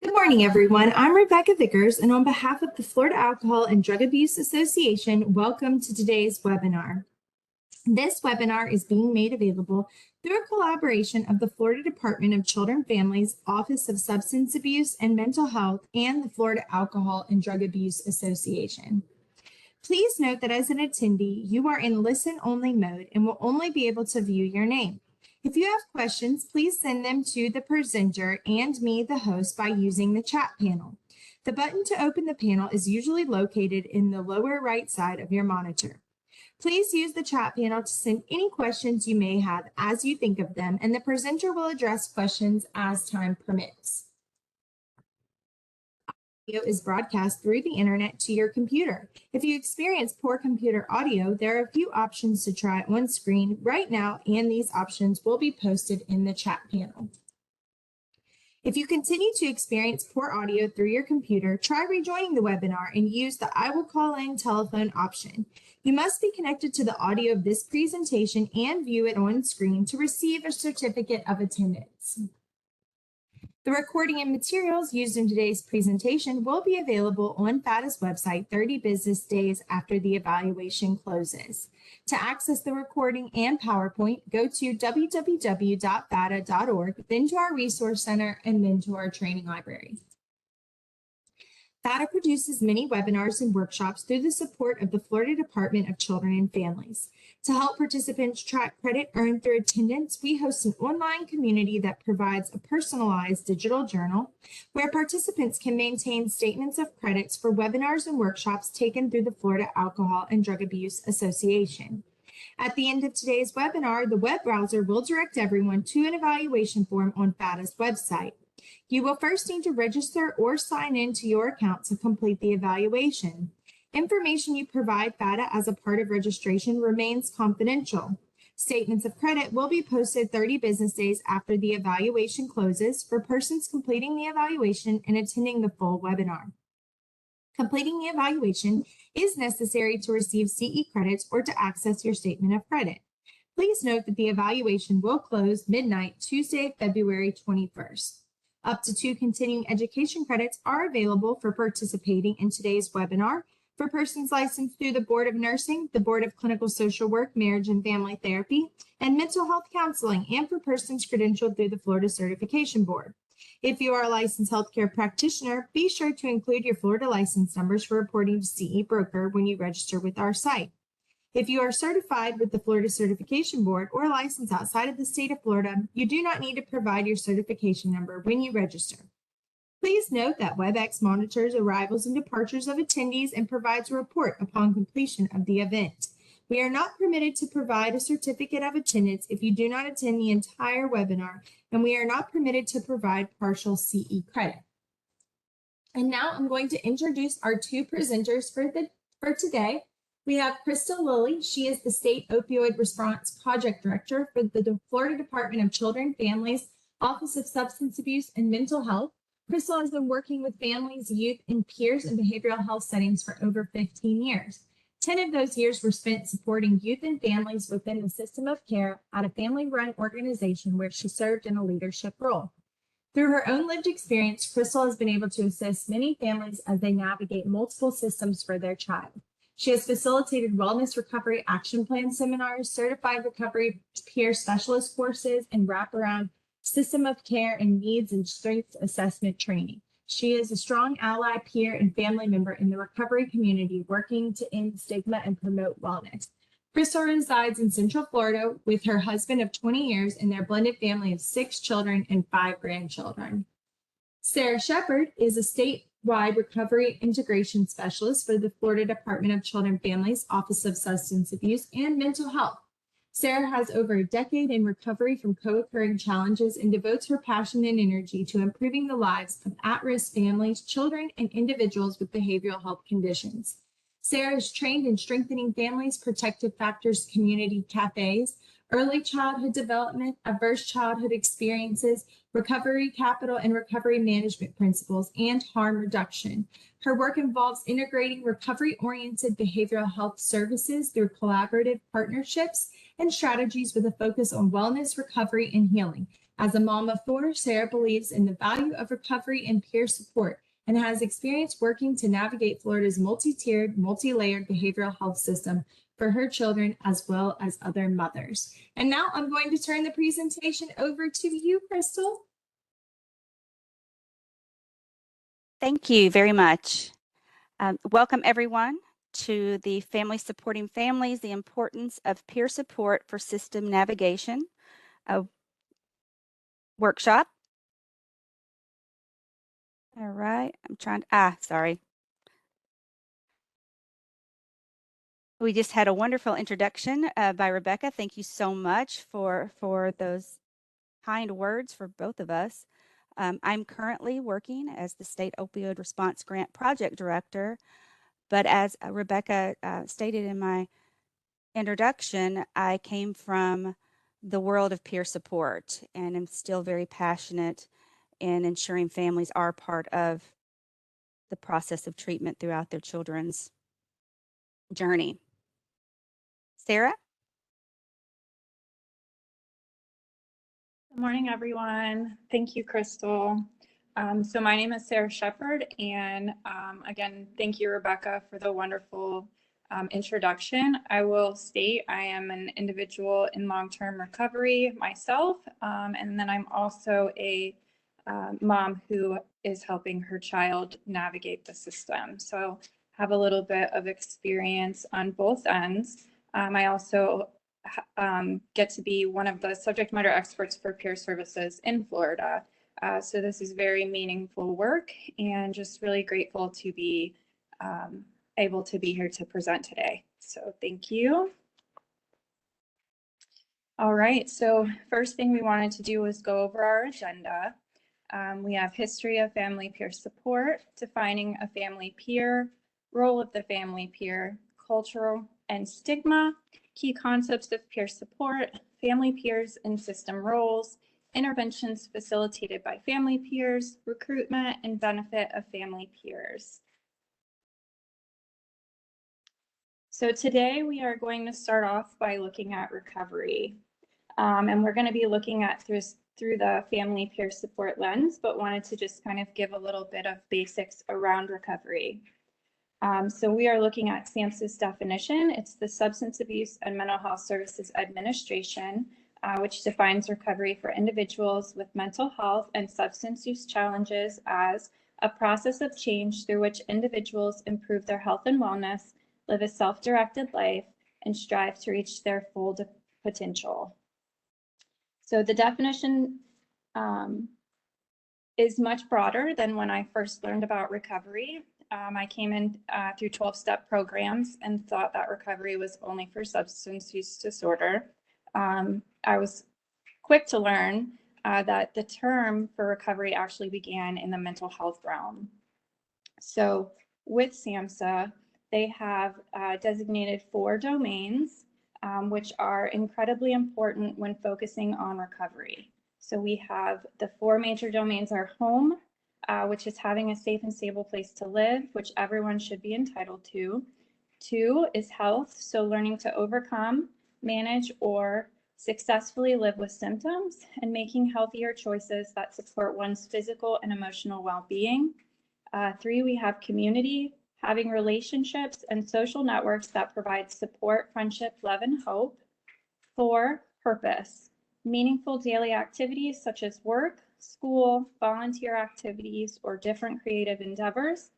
Good morning, everyone. I'm Rebecca Vickers, and on behalf of the Florida Alcohol and Drug Abuse Association, welcome to today's webinar. This webinar is being made available through a collaboration of the Florida Department of Children and Families, Office of Substance Abuse and Mental Health, and the Florida Alcohol and Drug Abuse Association. Please note that as an attendee, you are in listen-only mode and will only be able to view your name. If you have questions, please send them to the presenter and me, the host, by using the chat panel. The button to open the panel is usually located in the lower right side of your monitor. Please use the chat panel to send any questions you may have as you think of them, and the presenter will address questions as time permits. Audio is broadcast through the internet to your computer. If you experience poor computer audio, there are a few options to try on screen right now, and these options will be posted in the chat panel. If you continue to experience poor audio through your computer, try rejoining the webinar and use the I will call in telephone option. You must be connected to the audio of this presentation and view it on screen to receive a certificate of attendance. The recording and materials used in today's presentation will be available on FADA's website 30 business days after the evaluation closes. To access the recording and PowerPoint, go to www.fada.org, then to our Resource Center, and then to our training library. FADA produces many webinars and workshops through the support of the Florida Department of Children and Families. To help participants track credit earned through attendance, we host an online community that provides a personalized digital journal where participants can maintain statements of credits for webinars and workshops taken through the Florida Alcohol and Drug Abuse Association. At the end of today's webinar, the web browser will direct everyone to an evaluation form on FADA's website. You will first need to register or sign in to your account to complete the evaluation. Information you provide FADA as a part of registration remains confidential. Statements of credit will be posted 30 business days after the evaluation closes for persons completing the evaluation and attending the full webinar. Completing the evaluation is necessary to receive CE credits or to access your statement of credit. Please note that the evaluation will close midnight Tuesday, February 21st. Up to 2 continuing education credits are available for participating in today's webinar for persons licensed through the Board of Nursing, the Board of Clinical Social Work, Marriage and Family Therapy, and Mental Health Counseling, and for persons credentialed through the Florida Certification Board. If you are a licensed healthcare practitioner, be sure to include your Florida license numbers for reporting to CE Broker when you register with our site. If you are certified with the Florida Certification Board or licensed outside of the state of Florida, you do not need to provide your certification number when you register. Please note that WebEx monitors arrivals and departures of attendees and provides a report upon completion of the event. We are not permitted to provide a certificate of attendance if you do not attend the entire webinar, and we are not permitted to provide partial CE credit. And now I'm going to introduce our 2 presenters for today. We have Crystal Lilly. She is the State Opioid Response Project Director for the Florida Department of Children, Families, Office of Substance Abuse and Mental Health. Crystal has been working with families, youth, and peers in behavioral health settings for over 15 years. 10 of those years were spent supporting youth and families within the system of care at a family-run organization where she served in a leadership role. Through her own lived experience, Crystal has been able to assist many families as they navigate multiple systems for their child. She has facilitated wellness recovery action plan seminars, certified recovery peer specialist courses, and wraparound system of care and needs and strengths assessment training. She is a strong ally, peer, and family member in the recovery community, working to end stigma and promote wellness. Crystal resides in Central Florida with her husband of 20 years and their blended family of 6 children and 5 grandchildren. Sarah Shepard is a statewide recovery integration specialist for the Florida Department of Children and Families, Office of Substance Abuse and Mental Health. Sarah has over a decade in recovery from co-occurring challenges and devotes her passion and energy to improving the lives of at-risk families, children, and individuals with behavioral health conditions. Sarah is trained in strengthening families, protective factors, community cafes, early childhood development, adverse childhood experiences, recovery capital and recovery management principles, and harm reduction. Her work involves integrating recovery-oriented behavioral health services through collaborative partnerships and strategies with a focus on wellness, recovery, and healing. As a mom of four, Sarah believes in the value of recovery and peer support and has experience working to navigate Florida's multi-tiered, multi-layered behavioral health system for her children as well as other mothers. And now I'm going to turn the presentation over to you, Crystal. Thank you very much. Welcome everyone to the Family Supporting Families, the Importance of Peer Support for System Navigation workshop. All right, I'm trying to, sorry. We just had a wonderful introduction by Rebecca. Thank you so much for those kind words for both of us. I'm currently working as the State Opioid Response Grant Project Director, but as Rebecca stated in my introduction, I came from the world of peer support and am still very passionate in ensuring families are part of the process of treatment throughout their children's journey. Sarah? Good morning, everyone. Thank you, Crystal. So my name is Sarah Shepard, and again, thank you, Rebecca, for the wonderful introduction. I will state I am an individual in long-term recovery myself, and then I'm also a mom who is helping her child navigate the system. So have a little bit of experience on both ends. I also get to be one of the subject matter experts for peer services in Florida. So this is very meaningful work and just really grateful to be able to be here to present today. So thank you. All right, so first thing we wanted to do was go over our agenda. We have history of family peer support, defining a family peer, role of the family peer, cultural and stigma, key concepts of peer support, family peers and system roles, interventions facilitated by family peers, recruitment and benefit of family peers. So today we are going to start off by looking at recovery. And we're going to be looking at through the family peer support lens, but wanted to just kind of give a little bit of basics around recovery. So we are looking at SAMHSA's definition. It's the Substance Abuse and Mental Health Services Administration, which defines recovery for individuals with mental health and substance use challenges as a process of change through which individuals improve their health and wellness, live a self-directed life, and strive to reach their full potential. So the definition is much broader than when I first learned about recovery. I came in through 12-step programs and thought that recovery was only for substance use disorder. I was quick to learn that the term for recovery actually began in the mental health realm. So with SAMHSA, they have designated 4 domains, which are incredibly important when focusing on recovery. So we have the 4 major domains are home, which is having a safe and stable place to live, which everyone should be entitled to. 2 is health, so learning to overcome, manage, or successfully live with symptoms and making healthier choices that support one's physical and emotional well-being. 3, we have community, having relationships and social networks that provide support, friendship, love, and hope. 4, purpose, meaningful daily activities such as work, school, volunteer activities, or different creative endeavors.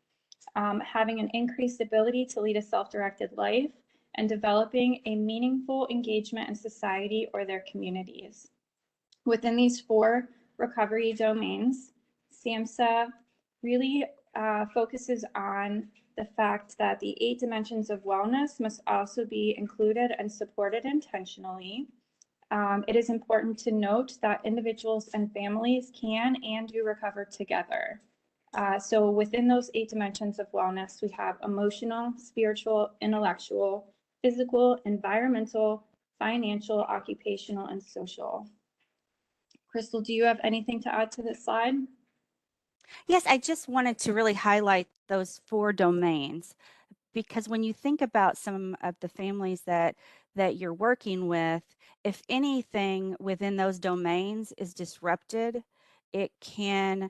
Having an increased ability to lead a self-directed life, and developing a meaningful engagement in society or their communities. Within these 4 recovery domains, SAMHSA really focuses on the fact that the 8 dimensions of wellness must also be included and supported intentionally. It is important to note that individuals and families can and do recover together. So within those 8 dimensions of wellness, we have emotional, spiritual, intellectual, physical, environmental, financial, occupational, and social. Crystal, do you have anything to add to this slide? Yes, I just wanted to really highlight those 4 domains, because when you think about some of the families that that you're working with, if anything within those domains is disrupted, it can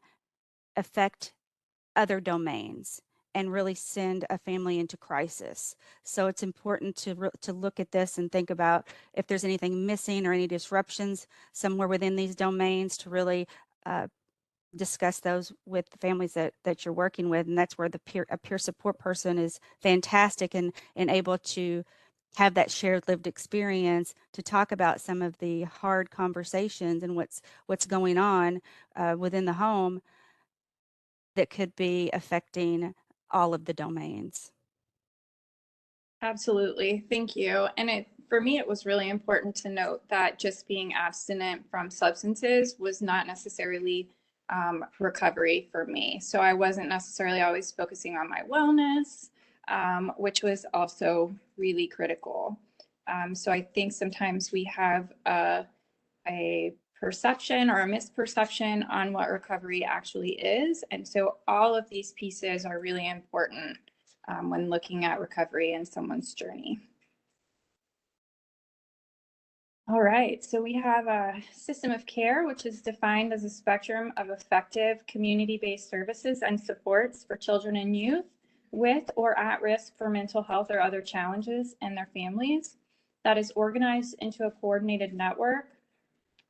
affect other domains and really send a family into crisis. So it's important to look at this and think about if there's anything missing or any disruptions somewhere within these domains, to really discuss those with the families that you're working with. And that's where a peer support person is fantastic and able to have that shared lived experience to talk about some of the hard conversations and what's going on within the home that could be affecting all of the domains. Absolutely. Thank you. And for me, it was really important to note that just being abstinent from substances was not necessarily recovery for me. So I wasn't necessarily always focusing on my wellness, which was also really critical. So I think sometimes we have a perception or a misperception on what recovery actually is. And so all of these pieces are really important when looking at recovery in someone's journey. All right, so we have a system of care, which is defined as a spectrum of effective community-based services and supports for children and youth with or at risk for mental health or other challenges and their families, that is organized into a coordinated network,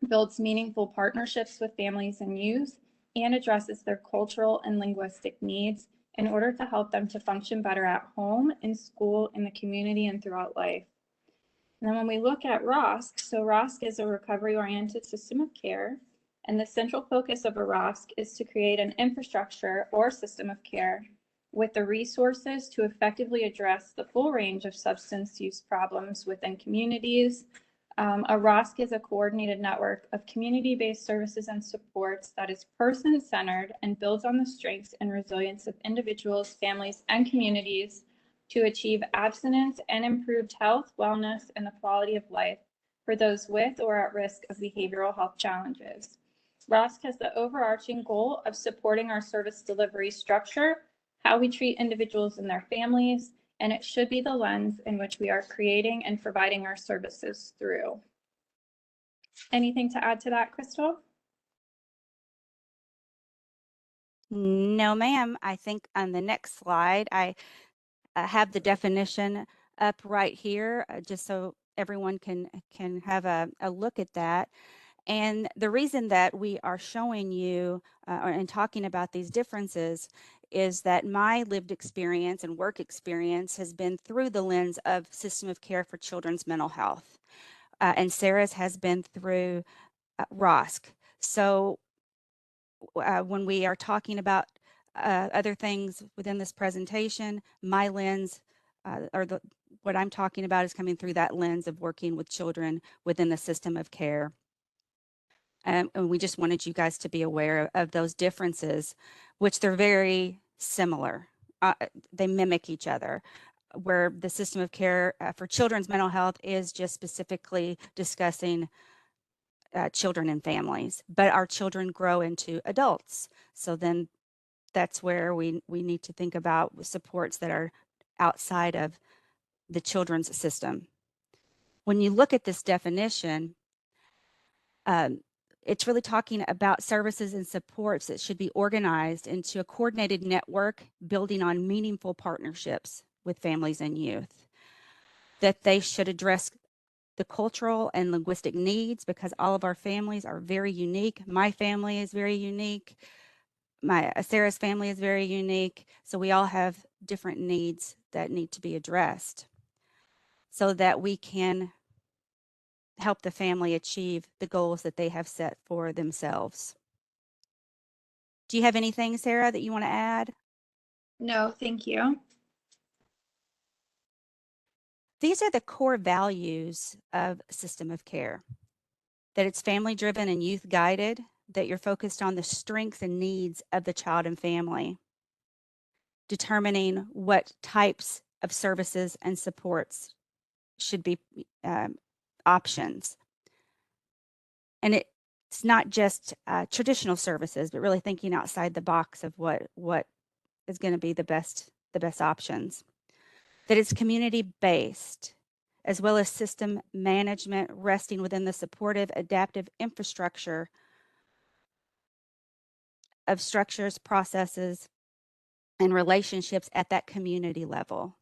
builds meaningful partnerships with families and youth, and addresses their cultural and linguistic needs in order to help them to function better at home, in school, in the community, and throughout life. And then when we look at ROSC, so ROSC is a recovery-oriented system of care, and the central focus of a ROSC is to create an infrastructure or system of care with the resources to effectively address the full range of substance use problems within communities. A ROSC is a coordinated network of community-based services and supports that is person-centered and builds on the strengths and resilience of individuals, families, and communities to achieve abstinence and improved health, wellness, and the quality of life for those with or at risk of behavioral health challenges. ROSC has the overarching goal of supporting our service delivery structure, how we treat individuals and their families, and it should be the lens in which we are creating and providing our services through. Anything to add to that, Crystal? No, ma'am. I think on the next slide, I have the definition up right here, just so everyone can have a look at that. And the reason that we are showing you and talking about these differences is that my lived experience and work experience has been through the lens of system of care for children's mental health. And Sarah's has been through ROSC. So when we are talking about other things within this presentation, my lens what I'm talking about is coming through that lens of working with children within the system of care. And we just wanted you guys to be aware of those differences, which they're very similar. They mimic each other, where the system of care for children's mental health is just specifically discussing children and families, but our children grow into adults. So then that's where we need to think about supports that are outside of the children's system. When you look at this definition, it's really talking about services and supports that should be organized into a coordinated network, building on meaningful partnerships with families and youth, that they should address the cultural and linguistic needs, because all of our families are very unique. My family is very unique. Sarah's family is very unique. So we all have different needs that need to be addressed so that we can help the family achieve the goals that they have set for themselves. Do you have anything, Sarah, that you want to add? No, thank you. These are the core values of system of care, that it's family driven and youth guided, that you're focused on the strengths and needs of the child and family, determining what types of services and supports should be options. And it's not just traditional services, but really thinking outside the box of what is going to be the best options. That it's community based, as well as system management resting within the supportive adaptive infrastructure of structures, processes, and relationships at that community level.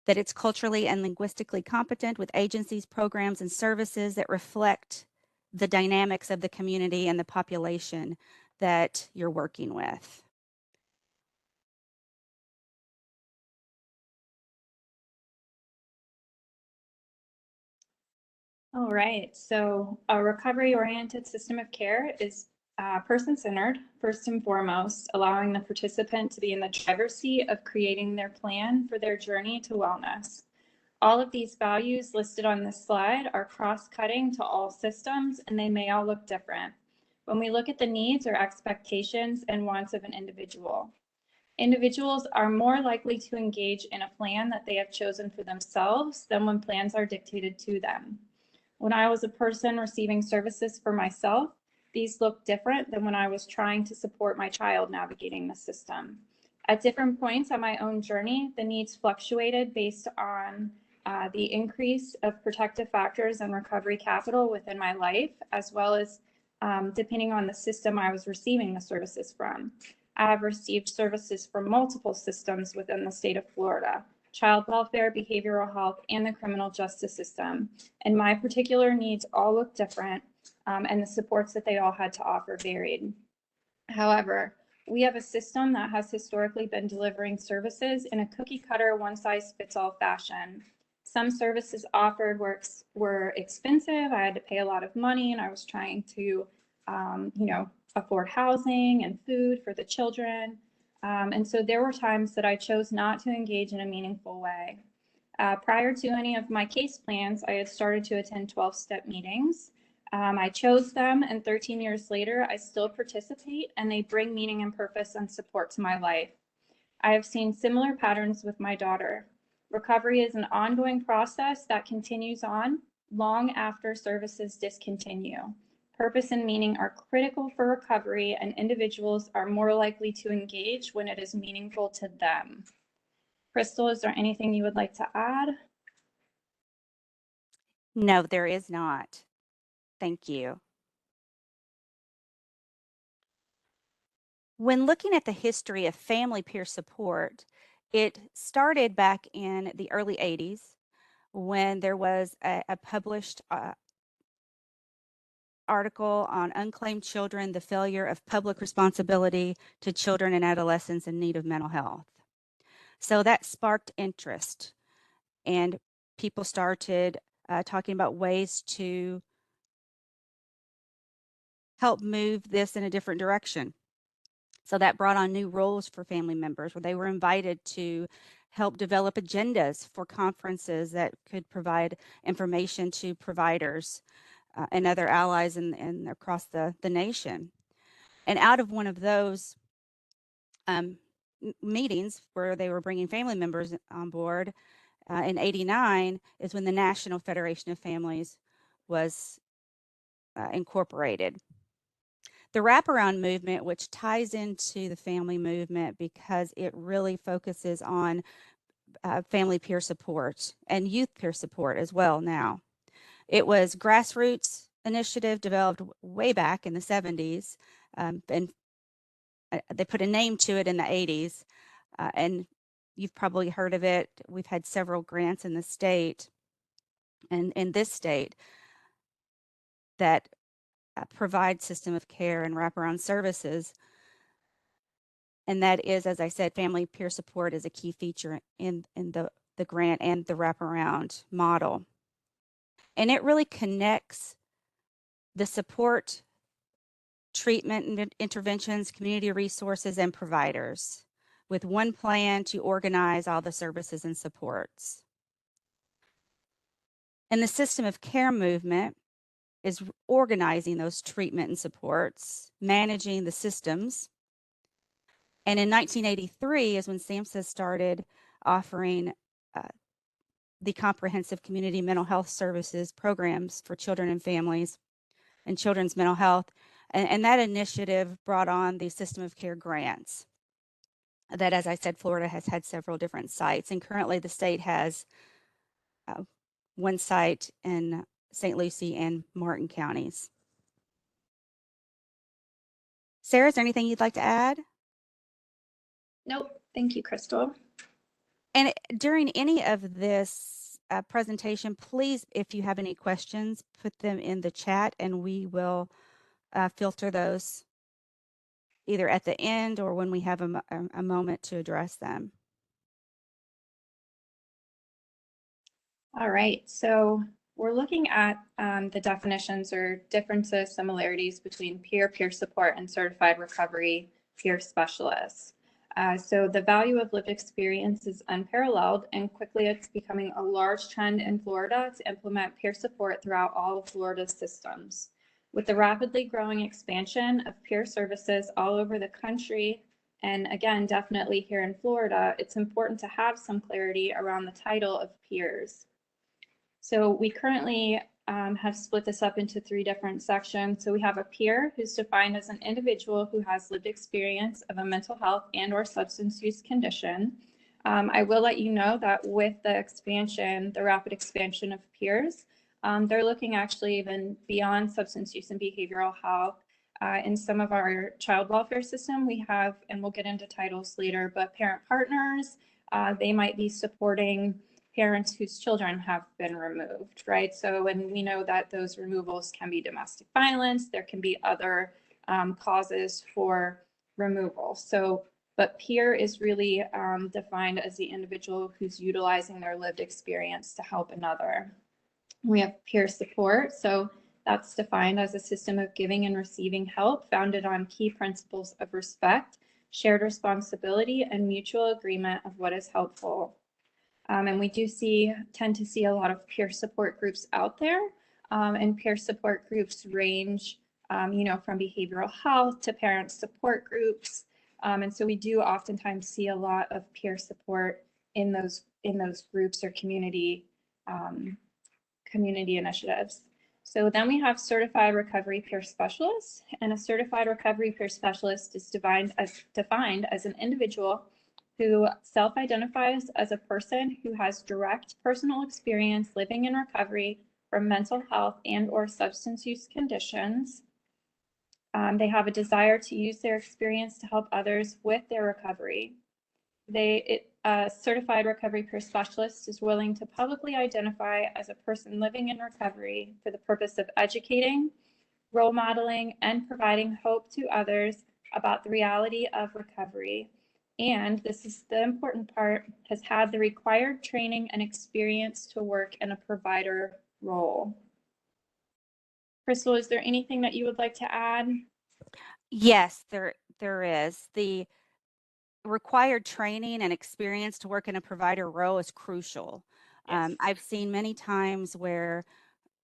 That it's culturally and linguistically competent with agencies, programs, and services that reflect the dynamics of the community and the population that you're working with. All right, so a recovery-oriented system of care is person-centered, first and foremost, allowing the participant to be in the driver's seat of creating their plan for their journey to wellness. All of these values listed on this slide are cross-cutting to all systems, and they may all look different when we look at the needs or expectations and wants of an individual. Individuals are more likely to engage in a plan that they have chosen for themselves than when plans are dictated to them. When I was a person receiving services for myself, these looked different than when I was trying to support my child navigating the system. At different points on my own journey, the needs fluctuated based on the increase of protective factors and recovery capital within my life, as well as depending on the system I was receiving the services from. I have received services from multiple systems within the state of Florida: child welfare, behavioral health, and the criminal justice system. And my particular needs all look different, and the supports that they all had to offer varied. However, we have a system that has historically been delivering services in a cookie cutter, one size fits all fashion. Some services offered were expensive. I had to pay a lot of money, and I was trying to, afford housing and food for the children. And so there were times that I chose not to engage in a meaningful way. Prior to any of my case plans, I had started to attend 12-step meetings. I chose them, and 13 years later, I still participate, and they bring meaning and purpose and support to my life. I have seen similar patterns with my daughter. Recovery is an ongoing process that continues on long after services discontinue. Purpose and meaning are critical for recovery, and individuals are more likely to engage when it is meaningful to them. Crystal, is there anything you would like to add? No, there is not. Thank you. When looking at the history of family peer support, it started back in the early 80s when there was a published article on unclaimed children, the failure of public responsibility to children and adolescents in need of mental health. So that sparked interest, and people started talking about ways to help move this in a different direction. So that brought on new roles for family members where they were invited to help develop agendas for conferences that could provide information to providers and other allies and across the nation. And out of one of those meetings where they were bringing family members on board in '89 is when the National Federation of Families was incorporated. The wraparound movement, which ties into the family movement because it really focuses on family peer support and youth peer support as well now. It was grassroots initiative developed way back in the 70s, and they put a name to it in the 80s, and you've probably heard of it. We've had several grants in the state and in this state that provide system of care and wraparound services. And that is, as I said, family peer support is a key feature in the grant and the wraparound model. And it really connects the support, treatment and interventions, community resources, and providers with one plan to organize all the services and supports. And the system of care movement is organizing those treatment and supports, managing the systems. And in 1983 is when SAMHSA started offering the comprehensive community mental health services programs for children and families and children's mental health. And that initiative brought on the system of care grants that, as I said, Florida has had several different sites. And currently the state has one site in St. Lucie and Martin counties. Sarah, is there anything you'd like to add? Nope. Thank you, Crystal. And during any of this presentation, please, if you have any questions, put them in the chat and we will filter those either at the end or when we have a moment to address them. All right, so we're looking at the definitions or differences, similarities between peer support and certified recovery peer specialists. So the value of lived experience is unparalleled, and quickly it's becoming a large trend in Florida to implement peer support throughout all of Florida's systems. With the rapidly growing expansion of peer services all over the country, and again, definitely here in Florida, it's important to have some clarity around the title of peers. So we currently have split this up into 3 different sections. So we have a peer, who's defined as an individual who has lived experience of a mental health and or substance use condition. I will let you know that with the expansion, the rapid expansion of peers, they're looking actually even beyond substance use and behavioral health. In some of our child welfare system, we have, and we'll get into titles later, but parent partners, they might be supporting parents whose children have been removed, right? So, and we know that those removals can be domestic violence, there can be other causes for removal. So, but peer is really defined as the individual who's utilizing their lived experience to help another. We have peer support. So that's defined as a system of giving and receiving help founded on key principles of respect, shared responsibility, and mutual agreement of what is helpful. And we do tend to see a lot of peer support groups out there, and peer support groups range, from behavioral health to parent support groups. And so we do oftentimes see a lot of peer support in those groups or community initiatives. So then we have certified recovery peer specialists, and a certified recovery peer specialist is defined as an individual who self-identifies as a person who has direct personal experience living in recovery from mental health and or substance use conditions. They have a desire to use their experience to help others with their recovery. A certified recovery peer specialist is willing to publicly identify as a person living in recovery for the purpose of educating, role modeling, and providing hope to others about the reality of recovery. And this is the important part, has had the required training and experience to work in a provider role. Crystal, is there anything that you would like to add? Yes, there is. The required training and experience to work in a provider role is crucial. Yes. I've seen many times where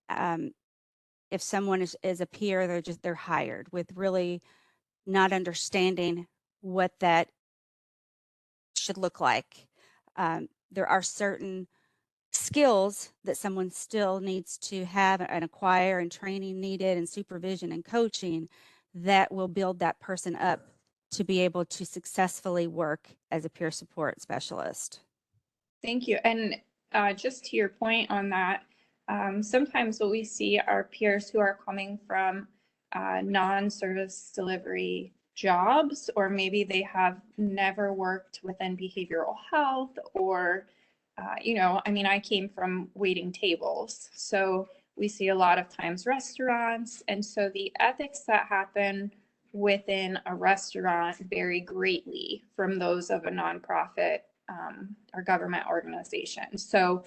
if someone is a peer, they're hired with really not understanding what that should look like. There are certain skills that someone still needs to have and acquire, and training needed, and supervision and coaching that will build that person up to be able to successfully work as a peer support specialist. Thank you. And just to your point on that, sometimes what we see are peers who are coming from non-service delivery jobs, or maybe they have never worked within behavioral health, or, I came from waiting tables. So we see a lot of times restaurants. And so the ethics that happen within a restaurant vary greatly from those of a nonprofit or government organization. So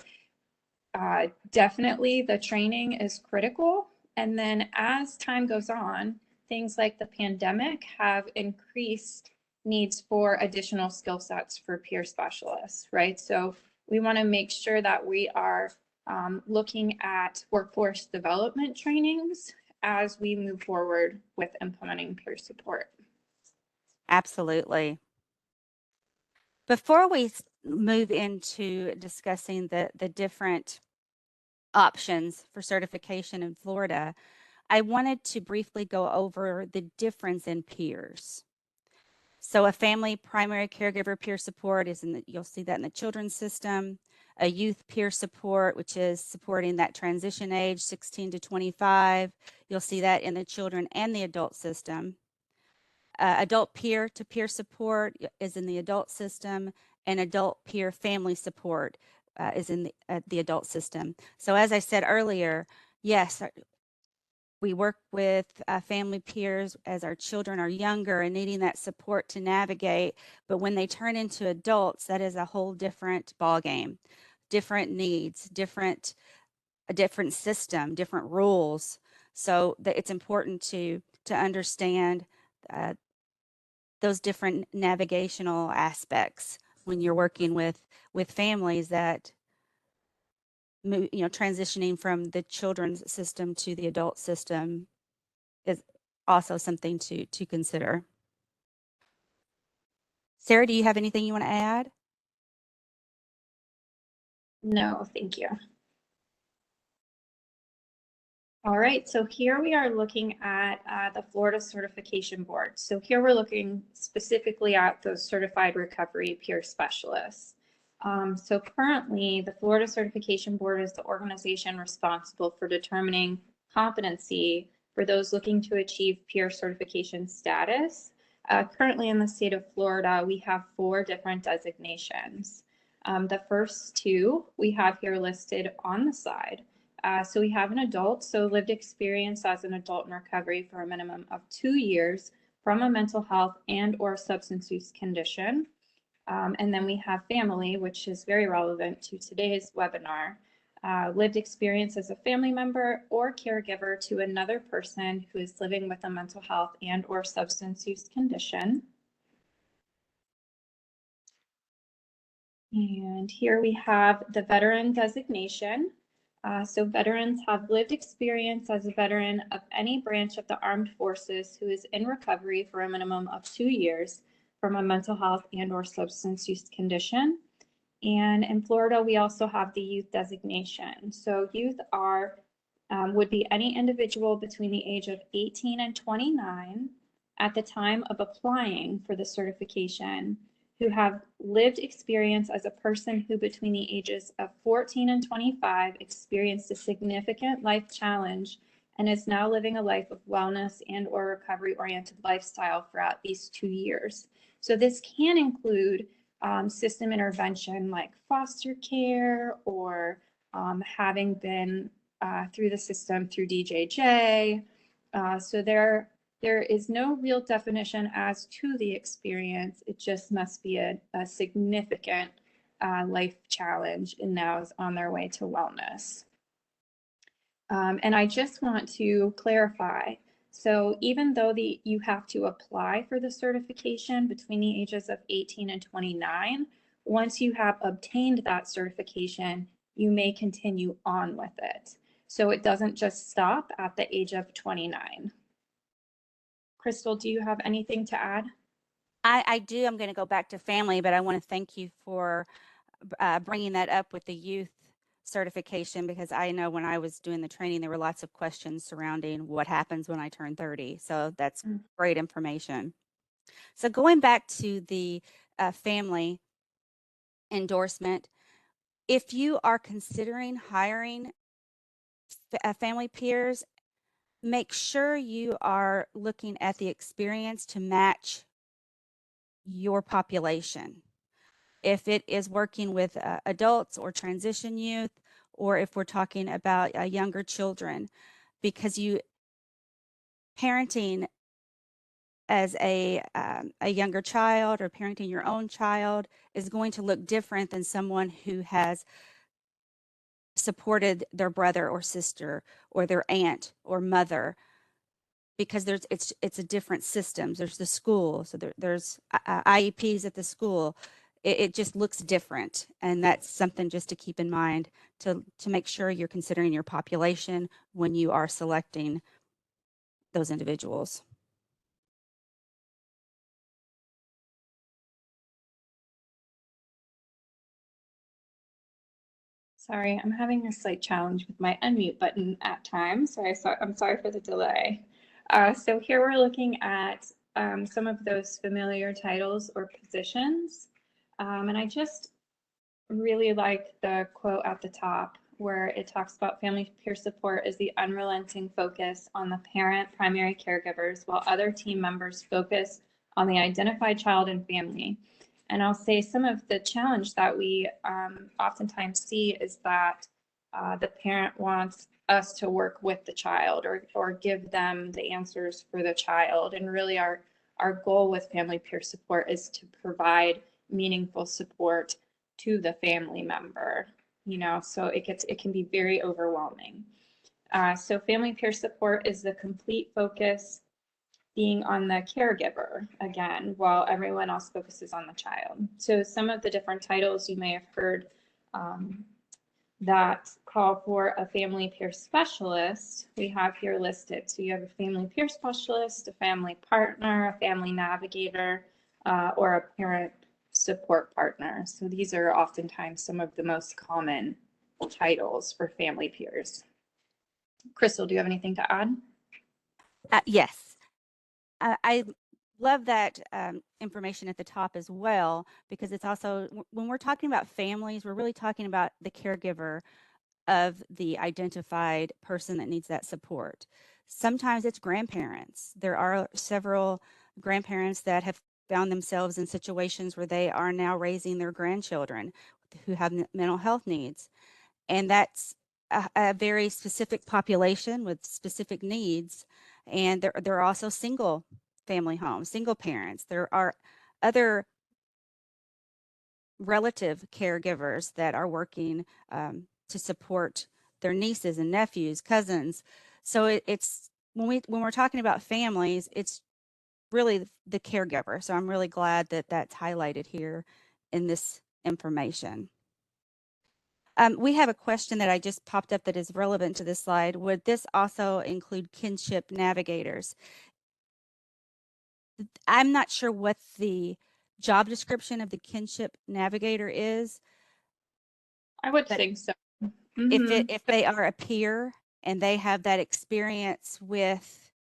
definitely the training is critical. And then as time goes on, things like the pandemic have increased needs for additional skill sets for peer specialists, right? So we want to make sure that we are looking at workforce development trainings as we move forward with implementing peer support. Absolutely. Before we move into discussing the different options for certification in Florida, I wanted to briefly go over the difference in peers. So a family primary caregiver peer support is you'll see that in the children's system. a youth peer support, which is supporting that transition age, 16 to 25. You'll see that in the children and the adult system. Adult peer-to-peer support is in the adult system, and adult peer family support is in the adult system. So as I said earlier, yes, we work with family peers as our children are younger and needing that support to navigate. But when they turn into adults, that is a whole different ballgame, different needs, a different system, different rules. So that it's important to understand those different navigational aspects when you're working with families that transitioning from the children's system to the adult system is also something to consider. Sarah, do you have anything you want to add? No, thank you. All right, so here we are looking at the Florida Certification Board. So here we're looking specifically at those certified recovery peer specialists. So currently, the Florida Certification Board is the organization responsible for determining competency for those looking to achieve peer certification status. Currently in the state of Florida, we have 4 different designations. The first 2 we have here listed on the side. So we have an adult, so lived experience as an adult in recovery for a minimum of 2 years from a mental health and or substance use condition. And then we have family, which is very relevant to today's webinar. Lived experience as a family member or caregiver to another person who is living with a mental health and or substance use condition. And here we have the veteran designation. So veterans have lived experience as a veteran of any branch of the armed forces who is in recovery for a minimum of 2 years from a mental health and or substance use condition. And in Florida, we also have the youth designation. So youth would be any individual between the age of 18 and 29 at the time of applying for the certification, who have lived experience as a person who between the ages of 14 and 25 experienced a significant life challenge and is now living a life of wellness and or recovery oriented lifestyle for at least 2 years. So this can include system intervention like foster care or having been through the system through DJJ. So there is no real definition as to the experience. It just must be a significant life challenge and now is on their way to wellness. And I just want to clarify, so even though you have to apply for the certification between the ages of 18 and 29, once you have obtained that certification, you may continue on with it. So it doesn't just stop at the age of 29. Crystal, do you have anything to add? I do. I'm going to go back to family, but I want to thank you for bringing that up with the youth certification, because I know when I was doing the training, there were lots of questions surrounding what happens when I turn 30. So that's great information. So going back to the family endorsement, if you are considering hiring family peers, make sure you are looking at the experience to match your population. If it is working with adults or transition youth, or if we're talking about younger children, because parenting as a younger child or parenting your own child is going to look different than someone who has supported their brother or sister or their aunt or mother, because it's a different systems. There's the school, so there's IEPs at the school. It just looks different, and that's something just to keep in mind to make sure you're considering your population when you are selecting those individuals. Sorry, I'm having a slight challenge with my unmute button at times, so I'm sorry for the delay. So here we're looking at some of those familiar titles or positions. And I just really like the quote at the top where it talks about family peer support is the unrelenting focus on the parent primary caregivers while other team members focus on the identified child and family. And I'll say some of the challenge that we oftentimes see is that the parent wants us to work with the child or give them the answers for the child. And really our goal with family peer support is to provide meaningful support to the family member, so it can be very overwhelming. So family peer support is the complete focus being on the caregiver again, while everyone else focuses on the child. So some of the different titles you may have heard that call for a family peer specialist, we have here listed. So you have a family peer specialist, a family partner, a family navigator, or a parent support partner. So these are oftentimes some of the most common titles for family peers. Crystal, do you have anything to add? Yes. I love that information at the top as well, because it's also, when we're talking about families, we're really talking about the caregiver of the identified person that needs that support. Sometimes it's grandparents. There are several grandparents that have found themselves in situations where they are now raising their grandchildren who have mental health needs. And that's a very specific population with specific needs. And there are also single family homes, single parents. There are other relative caregivers that are working to support their nieces and nephews, cousins. So it's when we're talking about families, it's really the caregiver. So I'm really glad that that's highlighted here in this information. We have a question that I just popped up that is relevant to this slide. Would this also include kinship navigators? I'm not sure what the job description of the kinship navigator is. I would think so. If they are a peer and they have that experience with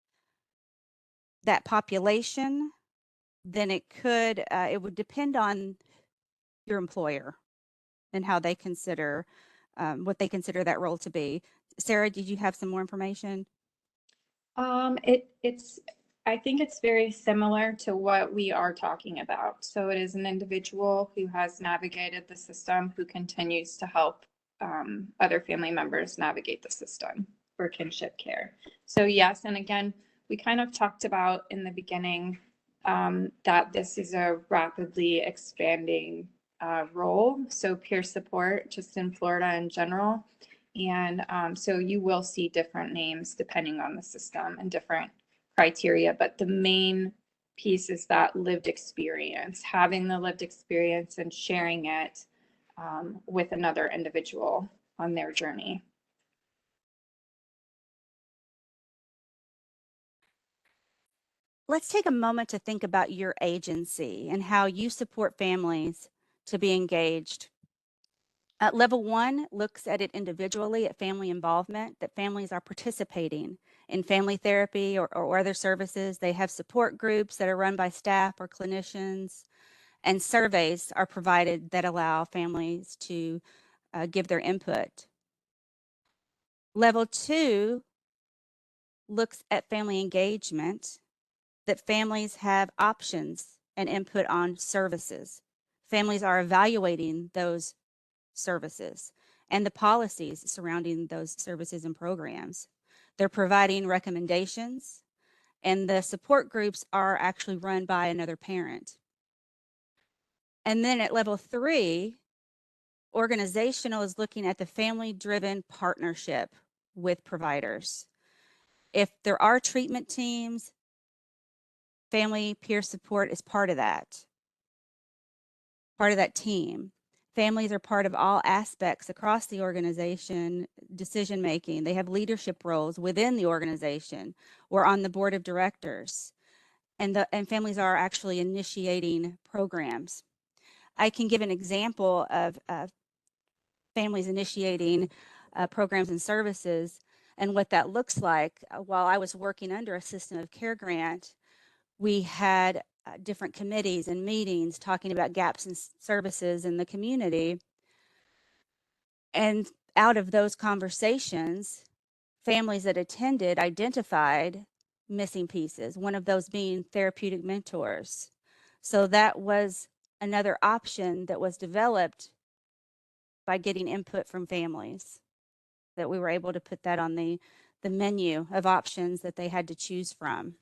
that population, then it would depend on your employer and how they consider what they consider that role to be. Sarah, did you have some more information? I think it's very similar to what we are talking about. So it is an individual who has navigated the system who continues to help other family members navigate the system for kinship care. So yes, and again, we kind of talked about in the beginning that this is a rapidly expanding role. So peer support, just in Florida in general. And so you will see different names depending on the system and different criteria, but the main piece is that lived experience, having the lived experience and sharing it with another individual on their journey. Let's take a moment to think about your agency and how you support families to be engaged. Level 1 looks at it individually at family involvement, that families are participating in family therapy or other services. They have support groups that are run by staff or clinicians, and surveys are provided that allow families to give their input. Level 2 looks at family engagement, that families have options and input on services. Families are evaluating those services and the policies surrounding those services and programs. They're providing recommendations, and the support groups are actually run by another parent. And then at level 3, organizational is looking at the family-driven partnership with providers. If there are treatment teams, family peer support is part of that team. Families are part of all aspects across the organization, decision making. They have leadership roles within the organization or on the board of directors. And families are actually initiating programs. I can give an example of families initiating programs and services and what that looks like. While I was working under a system of care grant, we had different committees and meetings talking about gaps in services in the community. And out of those conversations, families that attended identified missing pieces, one of those being therapeutic mentors. So that was another option that was developed by getting input from families, that we were able to put that on the menu of options that they had to choose from.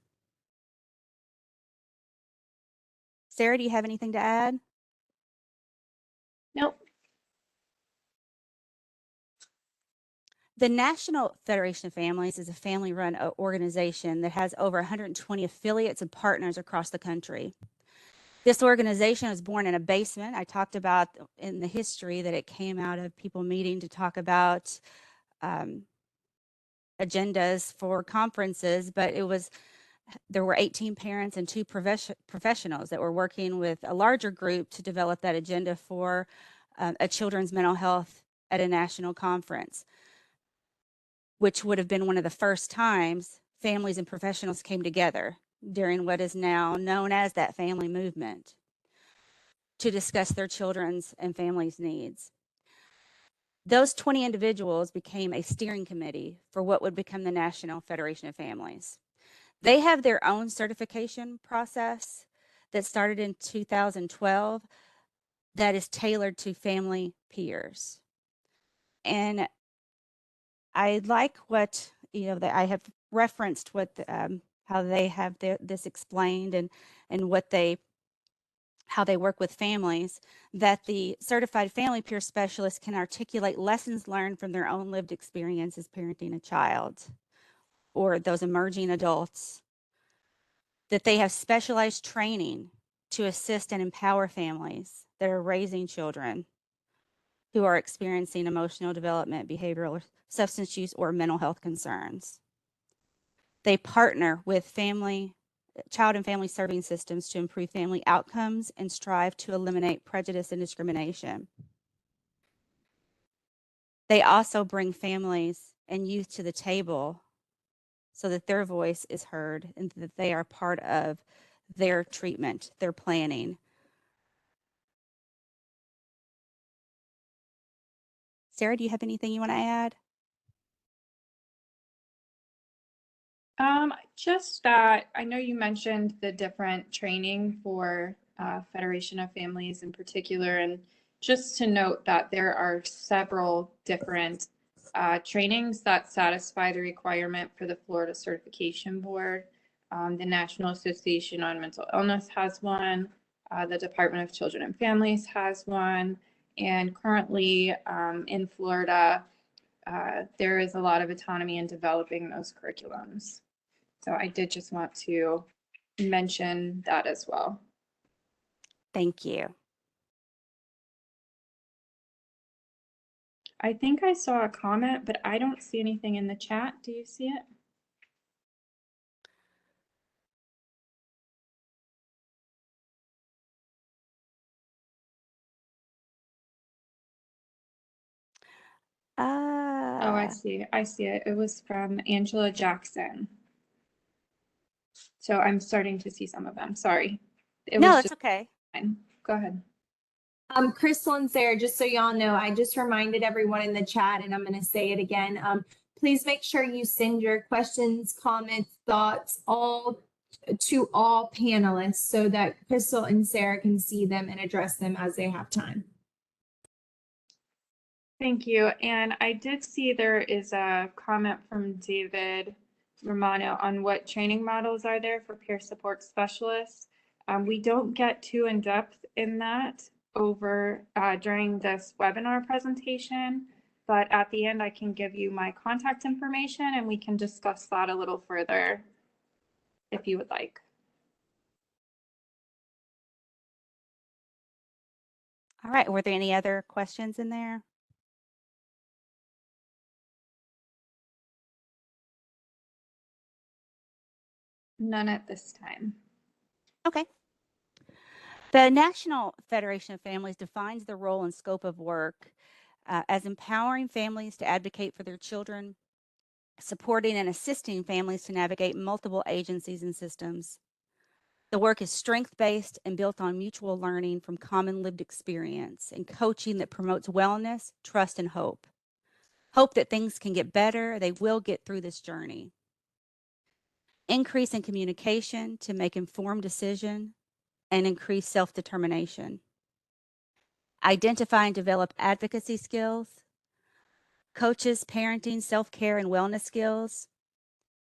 Sarah, do you have anything to add? Nope. The National Federation of Families is a family-run organization that has over 120 affiliates and partners across the country. This organization was born in a basement. I talked about in the history that it came out of people meeting to talk about agendas for conferences, but there were 18 parents and 2 professionals that were working with a larger group to develop that agenda for a children's mental health at a national conference, which would have been one of the first times families and professionals came together during what is now known as that family movement to discuss their children's and families' needs. Those 20 individuals became a steering committee for what would become the National Federation of Families. They have their own certification process that started in 2012 that is tailored to family peers. And I like what, that I have referenced what how they have this explained and how they work with families, that the certified family peer specialist can articulate lessons learned from their own lived experiences parenting a child or those emerging adults, that they have specialized training to assist and empower families that are raising children who are experiencing emotional development, behavioral, substance use, or mental health concerns. They partner with child and family serving systems to improve family outcomes and strive to eliminate prejudice and discrimination. They also bring families and youth to the table so that their voice is heard and that they are part of their treatment, their planning. Sarah, do you have anything you want to add? Just that I know you mentioned the different training for Federation of Families in particular, and just to note that there are several different trainings that satisfy the requirement for the Florida Certification Board. The National Association on Mental Illness has one. The Department of Children and Families has one. And currently in Florida, there is a lot of autonomy in developing those curriculums. So I did just want to mention that as well. Thank you. I think I saw a comment, but I don't see anything in the chat. Do you see it? Oh, I see. I see it. It was from Angela Jackson. So I'm starting to see some of them. Sorry. No, it's okay. Fine. Go ahead. Crystal and Sarah, just so y'all know, I just reminded everyone in the chat, and I'm going to say it again. Please make sure you send your questions, comments, thoughts, all to all panelists so that Crystal and Sarah can see them and address them as they have time. Thank you. And I did see there is a comment from David Romano on what training models are there for peer support specialists. We don't get too in depth in that over during this webinar presentation, but at the end I can give you my contact information and we can discuss that a little further if you would like. All right. Were there any other questions in there? None at this time. Okay. The National Federation of Families defines the role and scope of work as empowering families to advocate for their children, supporting and assisting families to navigate multiple agencies and systems, The work is strength-based and built on mutual learning from common lived experience and coaching that promotes wellness, trust, and hope. Hope that things can get better, they will get through this journey. Increase in communication to make informed decision and increase self-determination. Identify and develop advocacy skills, coaches, parenting, self-care, and wellness skills.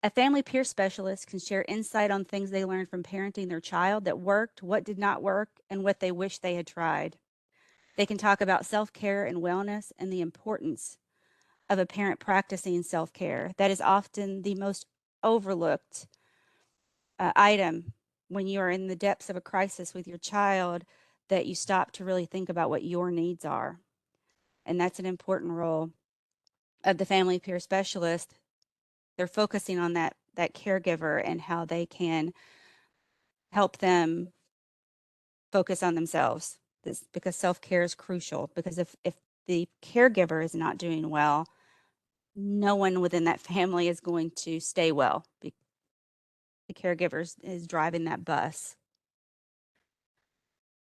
A family peer specialist can share insight on things they learned from parenting their child that worked, what did not work, and what they wish they had tried. They can talk about self-care and wellness and the importance of a parent practicing self-care. That is often the most overlooked item when you are in the depths of a crisis with your child, that you stop to really think about what your needs are. And that's an important role of the family peer specialist. They're focusing on that caregiver and how they can help them focus on themselves. This, because self-care is crucial, because if the caregiver is not doing well, no one within that family is going to stay well. The caregiver is driving that bus.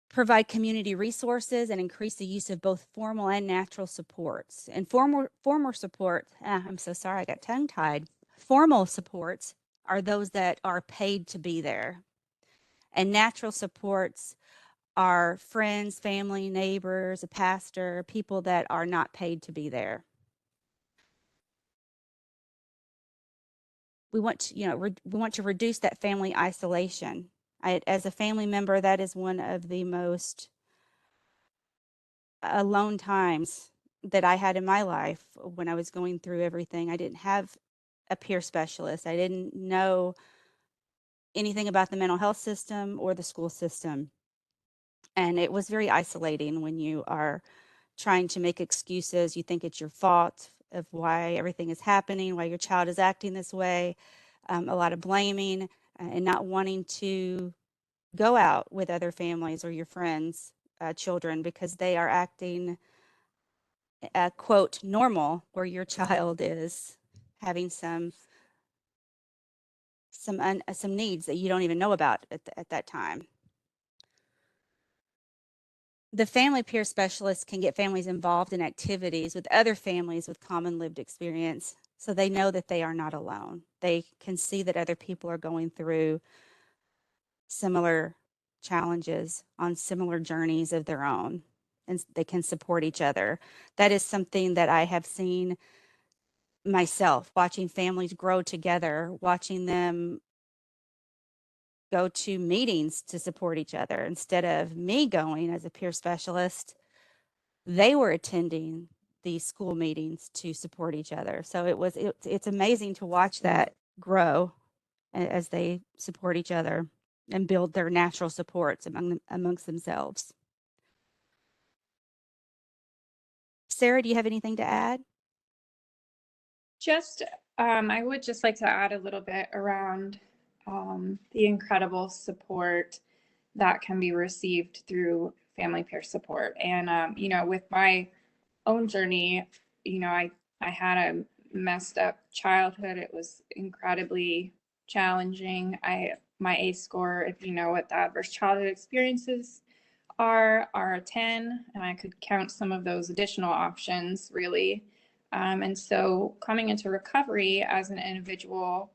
Provide community resources and increase the use of both formal and natural supports. And formal support, I'm so sorry, I got tongue-tied. Formal supports are those that are paid to be there. And natural supports are friends, family, neighbors, a pastor, people that are not paid to be there. We want to, we want to reduce that family isolation. As a family member, that is one of the most alone times that I had in my life when I was going through everything. I didn't have a peer specialist. I didn't know anything about the mental health system or the school system. And it was very isolating when you are trying to make excuses. You think it's your fault of why everything is happening, why your child is acting this way, a lot of blaming and not wanting to go out with other families or your friends' children because they are acting quote normal, where your child is having some needs that you don't even know about at that time. The family peer specialist can get families involved in activities with other families with common lived experience, so they know that they are not alone. They can see that other people are going through similar challenges on similar journeys of their own, and they can support each other. That is something that I have seen myself, watching families grow together, watching them go to meetings to support each other. Instead of me going as a peer specialist, they were attending these school meetings to support each other. So it's amazing to watch that grow as they support each other and build their natural supports amongst themselves. Sarah, do you have anything to add? Just, I would just like to add a little bit around the incredible support that can be received through family peer support. And, with my own journey, I had a messed up childhood. It was incredibly challenging. My ACE score, if you know what the adverse childhood experiences are a 10, and I could count some of those additional options really. And so coming into recovery as an individual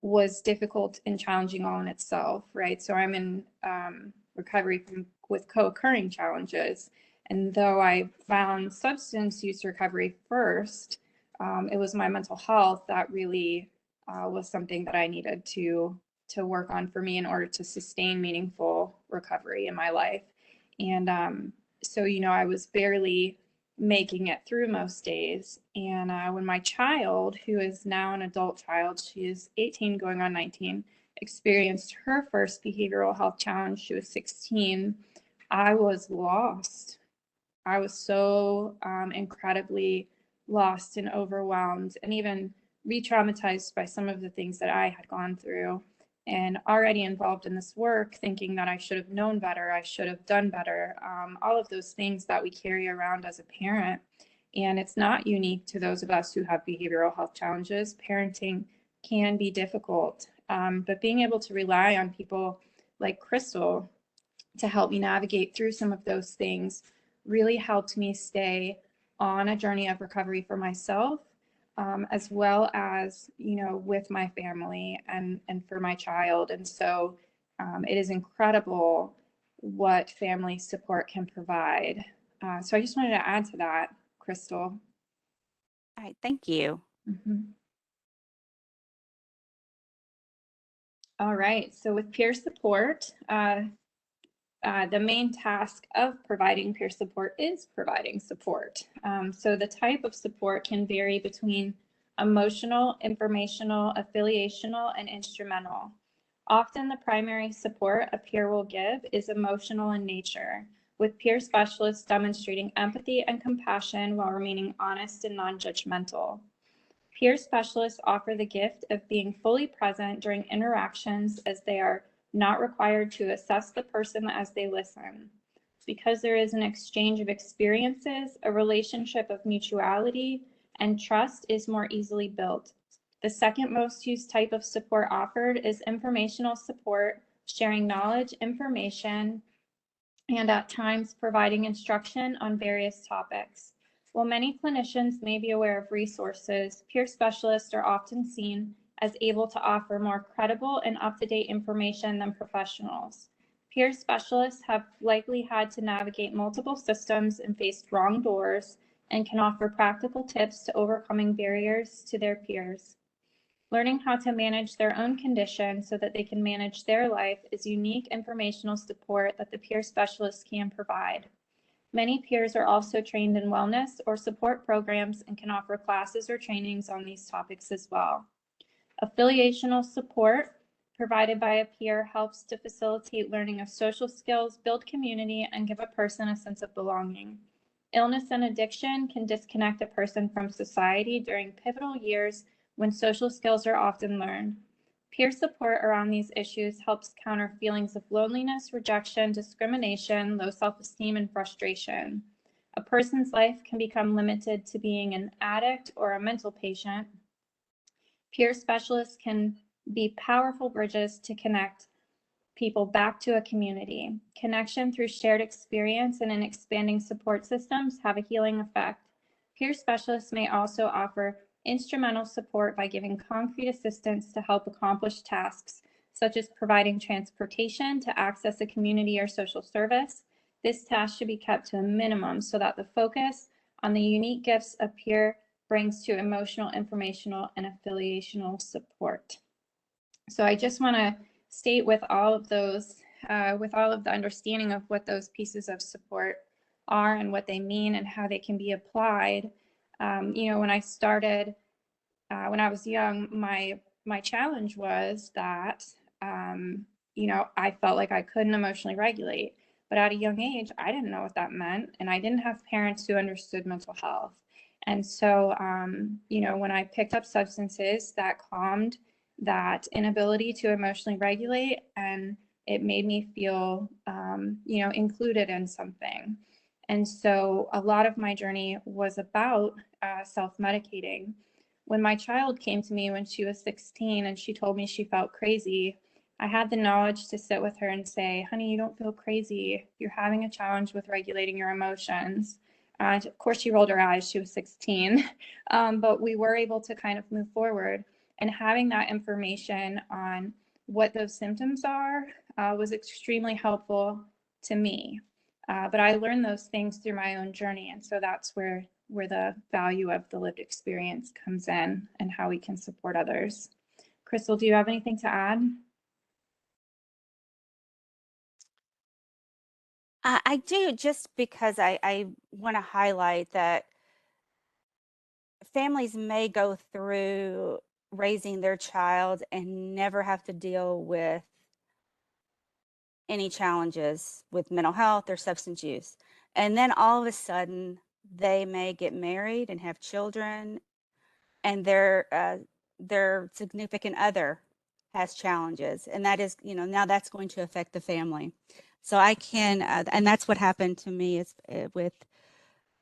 was difficult and challenging all in itself, right? So I'm in recovery with co-occurring challenges. And though I found substance use recovery first, it was my mental health that really was something that I needed to work on for me in order to sustain meaningful recovery in my life. And so, I was barely making it through most days. And when my child, who is now an adult child, she is 18 going on 19, experienced her first behavioral health challenge, she was 16, I was lost. I was so incredibly lost and overwhelmed and even re-traumatized by some of the things that I had gone through, and already involved in this work, thinking that I should have known better, I should have done better, all of those things that we carry around as a parent. And it's not unique to those of us who have behavioral health challenges. Parenting can be difficult, but being able to rely on people like Crystal to help me navigate through some of those things really helped me stay on a journey of recovery for myself, as well as, with my family and for my child. And so it is incredible what family support can provide. So I just wanted to add to that, Crystal. All right, thank you. Mhm. All right, so with peer support, the main task of providing peer support is providing support. So the type of support can vary between emotional, informational, affiliational, and instrumental. Often the primary support a peer will give is emotional in nature, with peer specialists demonstrating empathy and compassion while remaining honest and non-judgmental. Peer specialists offer the gift of being fully present during interactions, as they are not required to assess the person as they listen. Because there is an exchange of experiences, a relationship of mutuality and trust is more easily built. The second most used type of support offered is informational support, sharing knowledge, information, and at times providing instruction on various topics. While many clinicians may be aware of resources, peer specialists are often seen as able to offer more credible and up-to-date information than professionals. Peer specialists have likely had to navigate multiple systems and faced wrong doors, and can offer practical tips to overcoming barriers to their peers. Learning how to manage their own condition so that they can manage their life is unique informational support that the peer specialists can provide. Many peers are also trained in wellness or support programs and can offer classes or trainings on these topics as well. Affiliational support provided by a peer helps to facilitate learning of social skills, build community, and give a person a sense of belonging. Illness and addiction can disconnect a person from society during pivotal years when social skills are often learned. Peer support around these issues helps counter feelings of loneliness, rejection, discrimination, low self-esteem, and frustration. A person's life can become limited to being an addict or a mental patient. Peer specialists can be powerful bridges to connect people back to a community. Connection through shared experience and in expanding support systems have a healing effect. Peer specialists may also offer instrumental support by giving concrete assistance to help accomplish tasks, such as providing transportation to access a community or social service. This task should be kept to a minimum so that the focus on the unique gifts a peer brings to emotional, informational, and affiliational support. So I just want to state with all of those, with all of the understanding of what those pieces of support are and what they mean and how they can be applied. When I started, when I was young, my challenge was that, I felt like I couldn't emotionally regulate. But at a young age, I didn't know what that meant, and I didn't have parents who understood mental health. And so, when I picked up substances, that calmed that inability to emotionally regulate, and it made me feel, included in something. And so a lot of my journey was about self-medicating. When my child came to me when she was 16 and she told me she felt crazy, I had the knowledge to sit with her and say, honey, you don't feel crazy. You're having a challenge with regulating your emotions. Of course, she rolled her eyes. She was 16, but we were able to kind of move forward. And having that information on what those symptoms are was extremely helpful to me. But I learned those things through my own journey. And so that's where the value of the lived experience comes in and how we can support others. Crystal, do you have anything to add? I do, just because I want to highlight that families may go through raising their child and never have to deal with any challenges with mental health or substance use. And then all of a sudden, they may get married and have children, and their significant other has challenges, and that is, now that's going to affect the family. So I can, and that's what happened to me is with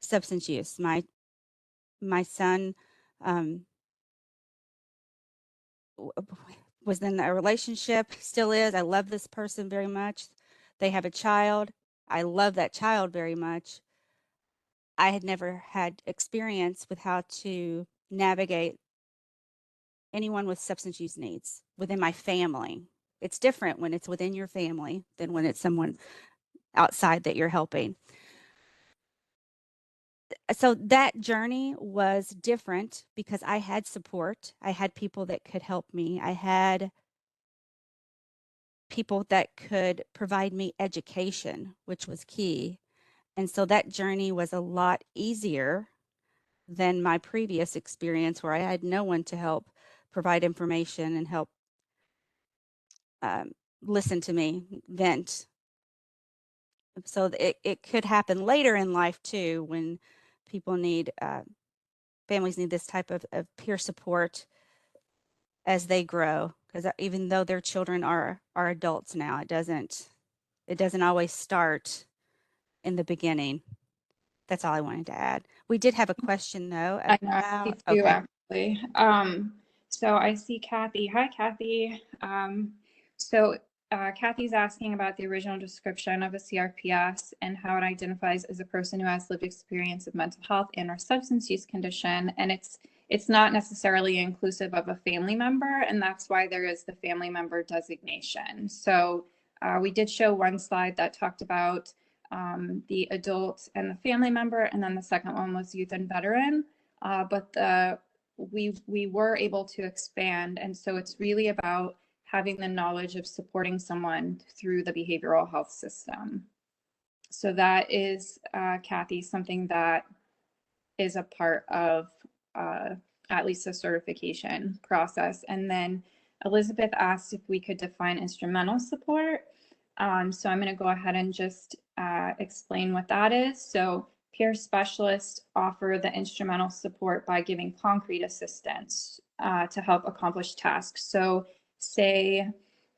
substance use. My son, was in a relationship, still is. I love this person very much. They have a child. I love that child very much. I had never had experience with how to navigate anyone with substance use needs within my family. It's different when it's within your family than when it's someone outside that you're helping. So that journey was different because I had support. I had people that could help me. I had people that could provide me education, which was key. And so that journey was a lot easier than my previous experience where I had no one to help provide information and help listen to me vent. So it could happen later in life too, when people need, families need this type of peer support as they grow. Because even though their children are adults now, it doesn't always start in the beginning. That's all I wanted to add. We did have a question though I know, I about, see two okay. actually. So I see Kathy. Hi, Kathy. So Kathy's asking about the original description of a CRPS and how it identifies as a person who has lived experience of mental health and or substance use condition. And it's not necessarily inclusive of a family member, and that's why there is the family member designation. So we did show one slide that talked about the adult and the family member, and then the second one was youth and veteran. But we were able to expand, and so it's really about having the knowledge of supporting someone through the behavioral health system. So that is, Kathy, something that is a part of at least the certification process. And then Elizabeth asked if we could define instrumental support. So I'm going to go ahead and just explain what that is. So peer specialists offer the instrumental support by giving concrete assistance to help accomplish tasks. So say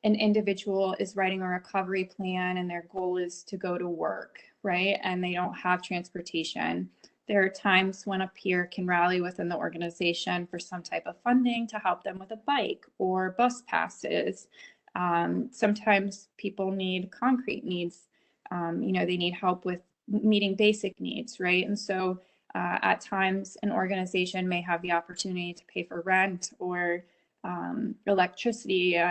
an individual is writing a recovery plan and their goal is to go to work, right? And they don't have transportation. There are times when a peer can rally within the organization for some type of funding to help them with a bike or bus passes. Sometimes people need concrete needs. They need help with meeting basic needs, right? And so at times an organization may have the opportunity to pay for rent or electricity,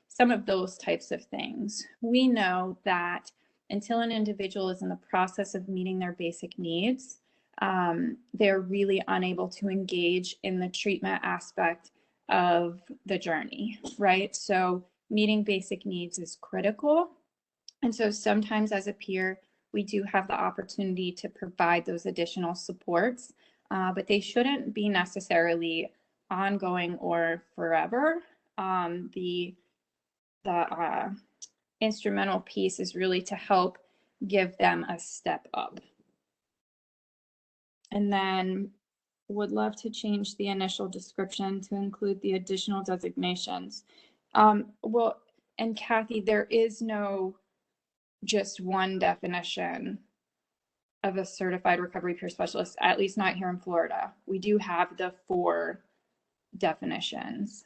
some of those types of things. We know that until an individual is in the process of meeting their basic needs, they're really unable to engage in the treatment aspect of the journey, right? So meeting basic needs is critical. And so sometimes as a peer, we do have the opportunity to provide those additional supports, but they shouldn't be necessarily ongoing or forever. The instrumental piece is really to help give them a step up. And then would love to change the initial description to include the additional designations. Well, and Kathy, there is no just one definition of a certified recovery peer specialist, at least not here in Florida. We do have the 4 definitions.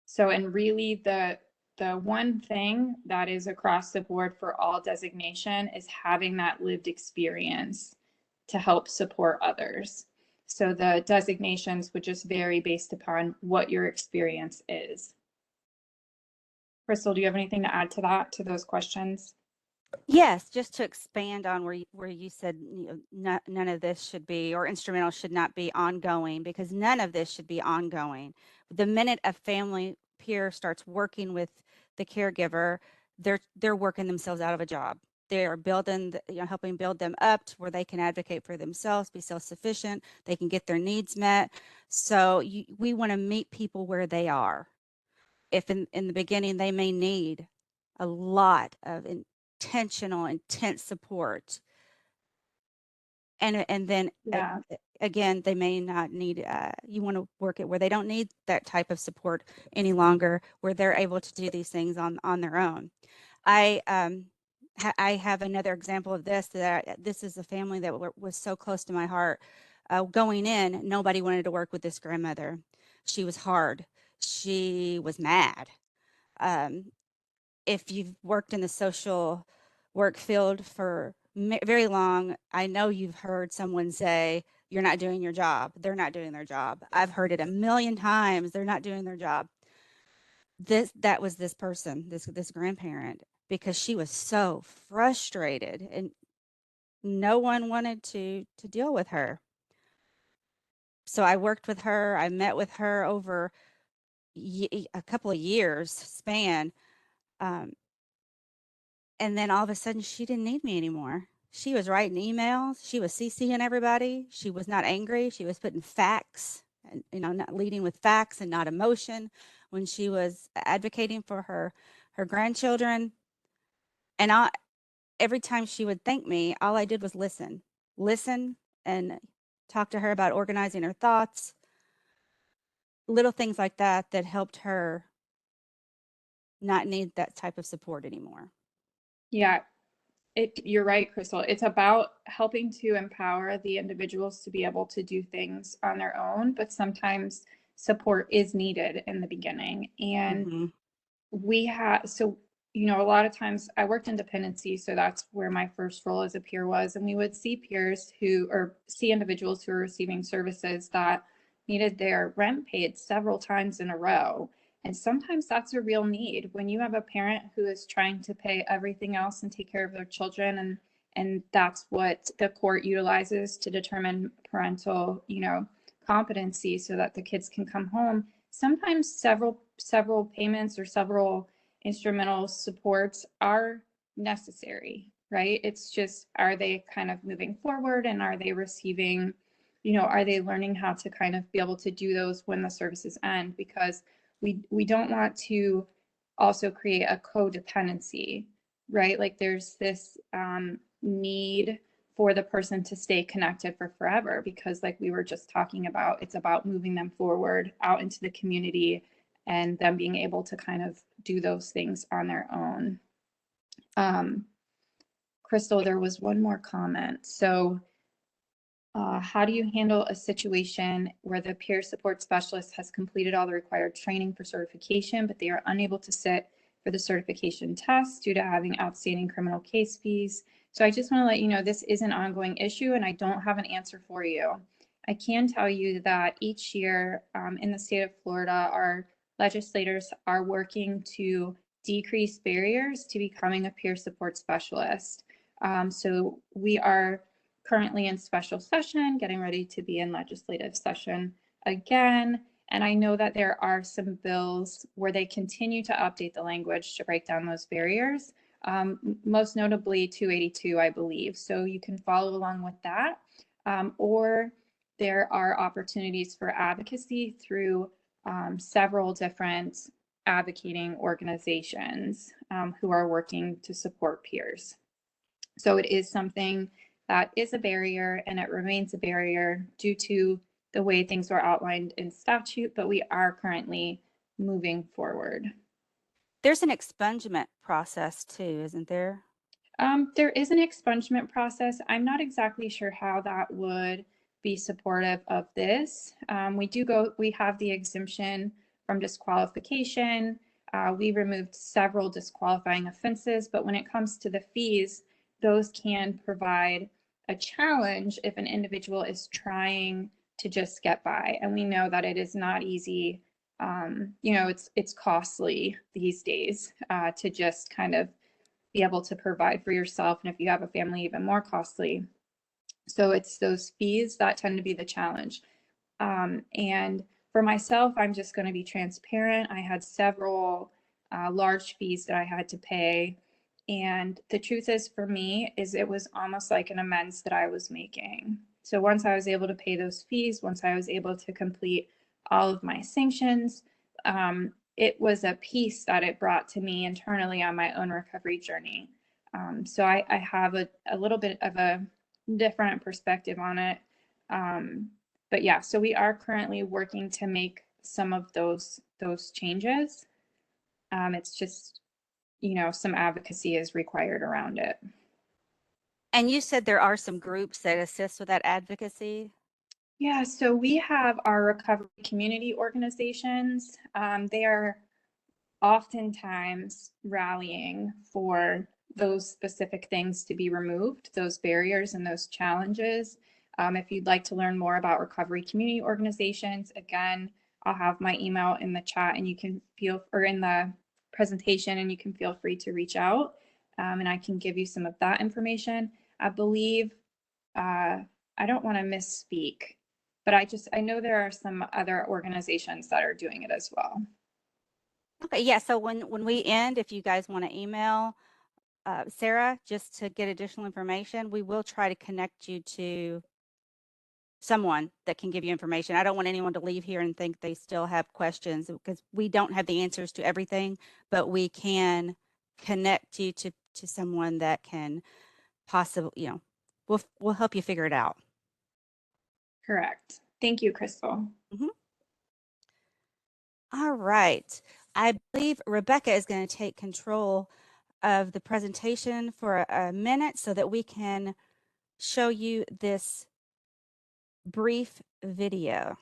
So, and really the one thing that is across the board for all designation is having that lived experience to help support others. So the designations would just vary based upon what your experience is. Crystal, do you have anything to add to that, to those questions? Yes, just to expand on where you said none of this should be, or instrumental should not be ongoing, because none of this should be ongoing. The minute a family peer starts working with the caregiver, they're working themselves out of a job. They are building, helping build them up to where they can advocate for themselves, be self-sufficient, they can get their needs met. So we want to meet people where they are. If in the beginning they may need a lot of intentional, intense support, and then Yeah. again, they may not need, you want to work it where they don't need that type of support any longer, where they're able to do these things on their own. I have another example of this, that this is a family that was so close to my heart. Going in, nobody wanted to work with this grandmother. She was hard. she was mad. Um, if you've worked in the social work field for very long, I know you've heard someone say, "You're not doing your job." They're not doing their job. I've heard it a million times. They're not doing their job. That was this person, this grandparent, because she was so frustrated and no one wanted to deal with her. So I worked with her. I met with her over a couple of years span. Um, and then all of a sudden she didn't need me anymore. She was writing emails. She was CCing everybody. She was not angry. She was putting facts and, not leading with facts and not emotion when she was advocating for her grandchildren. And every time she would thank me, all I did was listen and talk to her about organizing her thoughts, little things like that that helped her not need that type of support anymore. Yeah, you're right, Crystal. It's about helping to empower the individuals to be able to do things on their own, but sometimes support is needed in the beginning. And Mm-hmm. a lot of times I worked in dependency, so that's where my first role as a peer was. And we would see peers or see individuals who are receiving services that needed their rent paid several times in a row. And sometimes that's a real need when you have a parent who is trying to pay everything else and take care of their children, and that's what the court utilizes to determine parental, competency so that the kids can come home. Sometimes several payments or several instrumental supports are necessary, right? It's just, are they kind of moving forward, and are they receiving, are they learning how to kind of be able to do those when the services end? Because we don't want to also create a codependency, right? Like there's this need for the person to stay connected for forever, because like we were just talking about, it's about moving them forward out into the community and them being able to kind of do those things on their own. Crystal, there was one more comment. So how do you handle a situation where the peer support specialist has completed all the required training for certification, but they are unable to sit for the certification test due to having outstanding criminal case fees? So I just want to let you know this is an ongoing issue and I don't have an answer for you. I can tell you that each year in the state of Florida, our legislators are working to decrease barriers to becoming a peer support specialist. So we are currently in special session, getting ready to be in legislative session again. And I know that there are some bills where they continue to update the language to break down those barriers, most notably 282, I believe. So you can follow along with that. Or there are opportunities for advocacy through several different advocating organizations who are working to support peers. So it is something that is a barrier, and it remains a barrier due to the way things are outlined in statute, but we are currently moving forward. There's an expungement process too, isn't there? There is an expungement process. I'm not exactly sure how that would be supportive of this. We have the exemption from disqualification. We removed several disqualifying offenses, but when it comes to the fees, those can provide a challenge if an individual is trying to just get by. And we know that it is not easy. It's costly these days to just kind of be able to provide for yourself. And if you have a family, even more costly. So it's those fees that tend to be the challenge. And for myself, I'm just going to be transparent. I had several large fees that I had to pay. And the truth is, for me, is it was almost like an amends that I was making. So once I was able to pay those fees, once I was able to complete all of my sanctions, it was a peace that it brought to me internally on my own recovery journey. So I have a little bit of a different perspective on it. But yeah, so we are currently working to make some of those changes. It's just, some advocacy is required around it. And you said there are some groups that assist with that advocacy? Yeah, so we have our recovery community organizations. They are oftentimes rallying for those specific things to be removed, those barriers and those challenges. If you'd like to learn more about recovery community organizations, again, I'll have my email in the chat and you can or in the presentation, and you can feel free to reach out, and I can give you some of that information. I believe, I don't want to misspeak, but I know there are some other organizations that are doing it as well. Okay, yeah, so when we end, if you guys want to email Sarah just to get additional information, we will try to connect you to someone that can give you information. I don't want anyone to leave here and think they still have questions, because we don't have the answers to everything, but we can connect you to someone that can possibly, we'll help you figure it out. Correct. Thank you, Crystal. Mhm. All right. I believe Rebecca is going to take control of the presentation for a minute so that we can show you this brief video.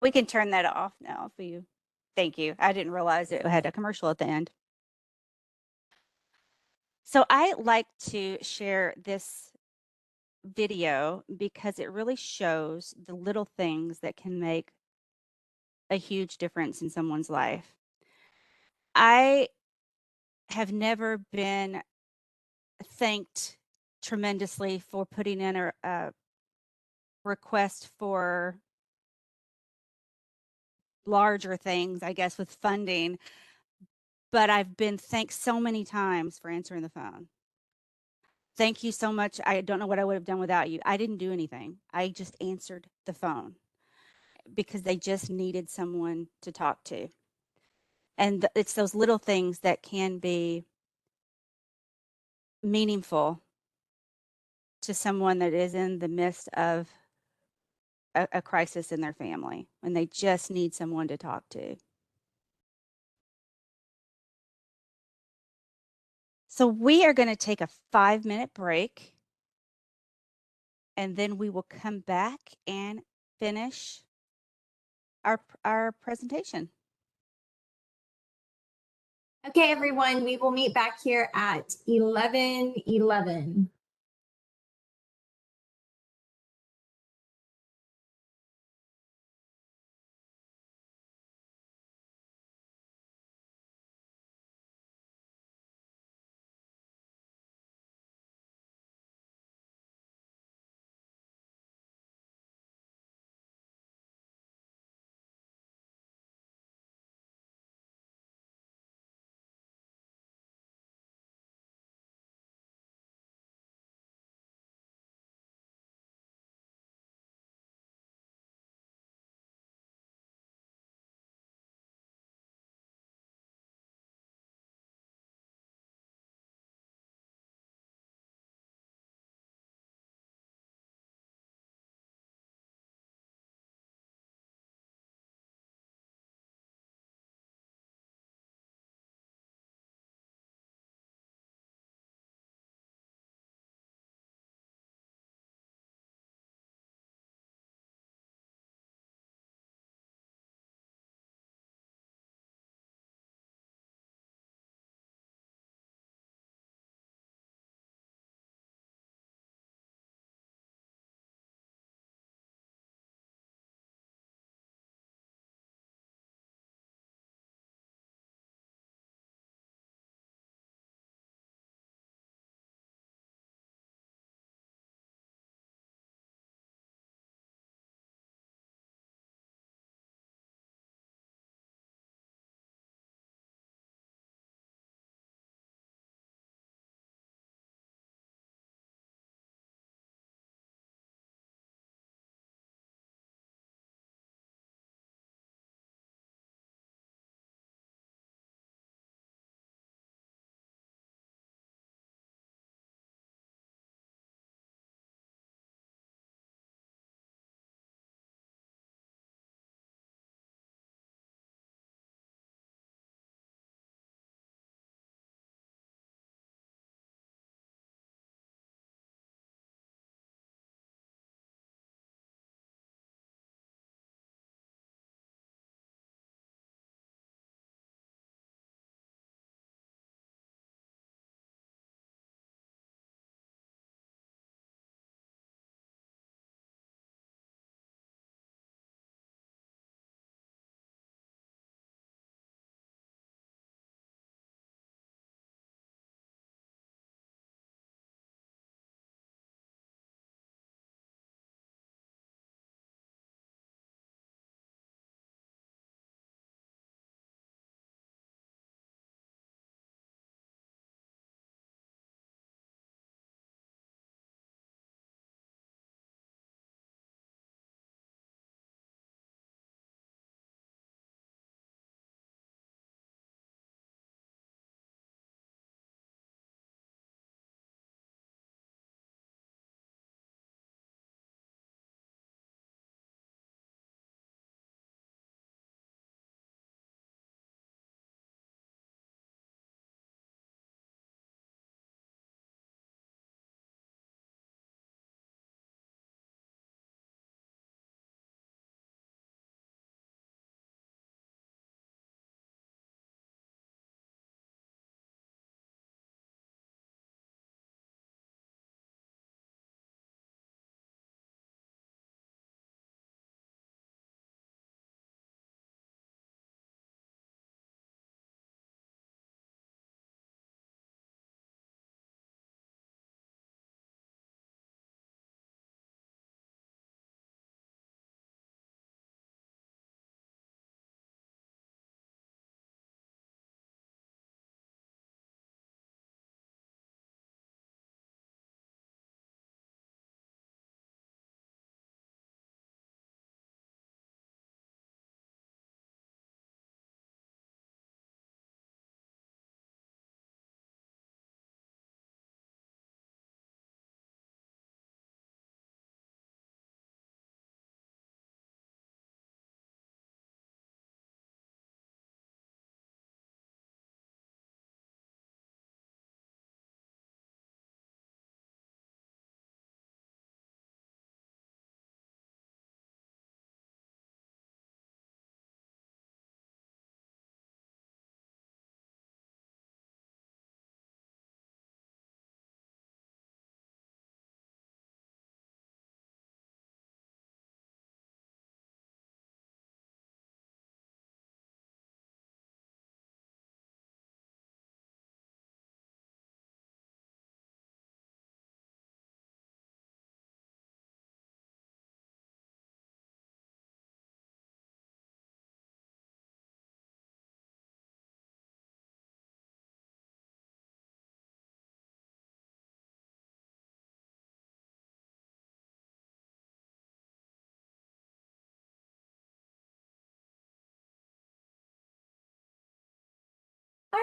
We can turn that off now if you, thank you. I didn't realize it had a commercial at the end. So I like to share this video because it really shows the little things that can make a huge difference in someone's life. I have never been thanked tremendously for putting in a request for larger things, I guess, with funding, but I've been thanked so many times for answering the phone. Thank you so much. I don't know what I would have done without you. I didn't do anything. I just answered the phone because they just needed someone to talk to. And it's those little things that can be meaningful to someone that is in the midst of a crisis in their family when they just need someone to talk to. So we are going to take a 5-minute break, and then we will come back and finish our presentation. Okay, everyone, we will meet back here at 11:11.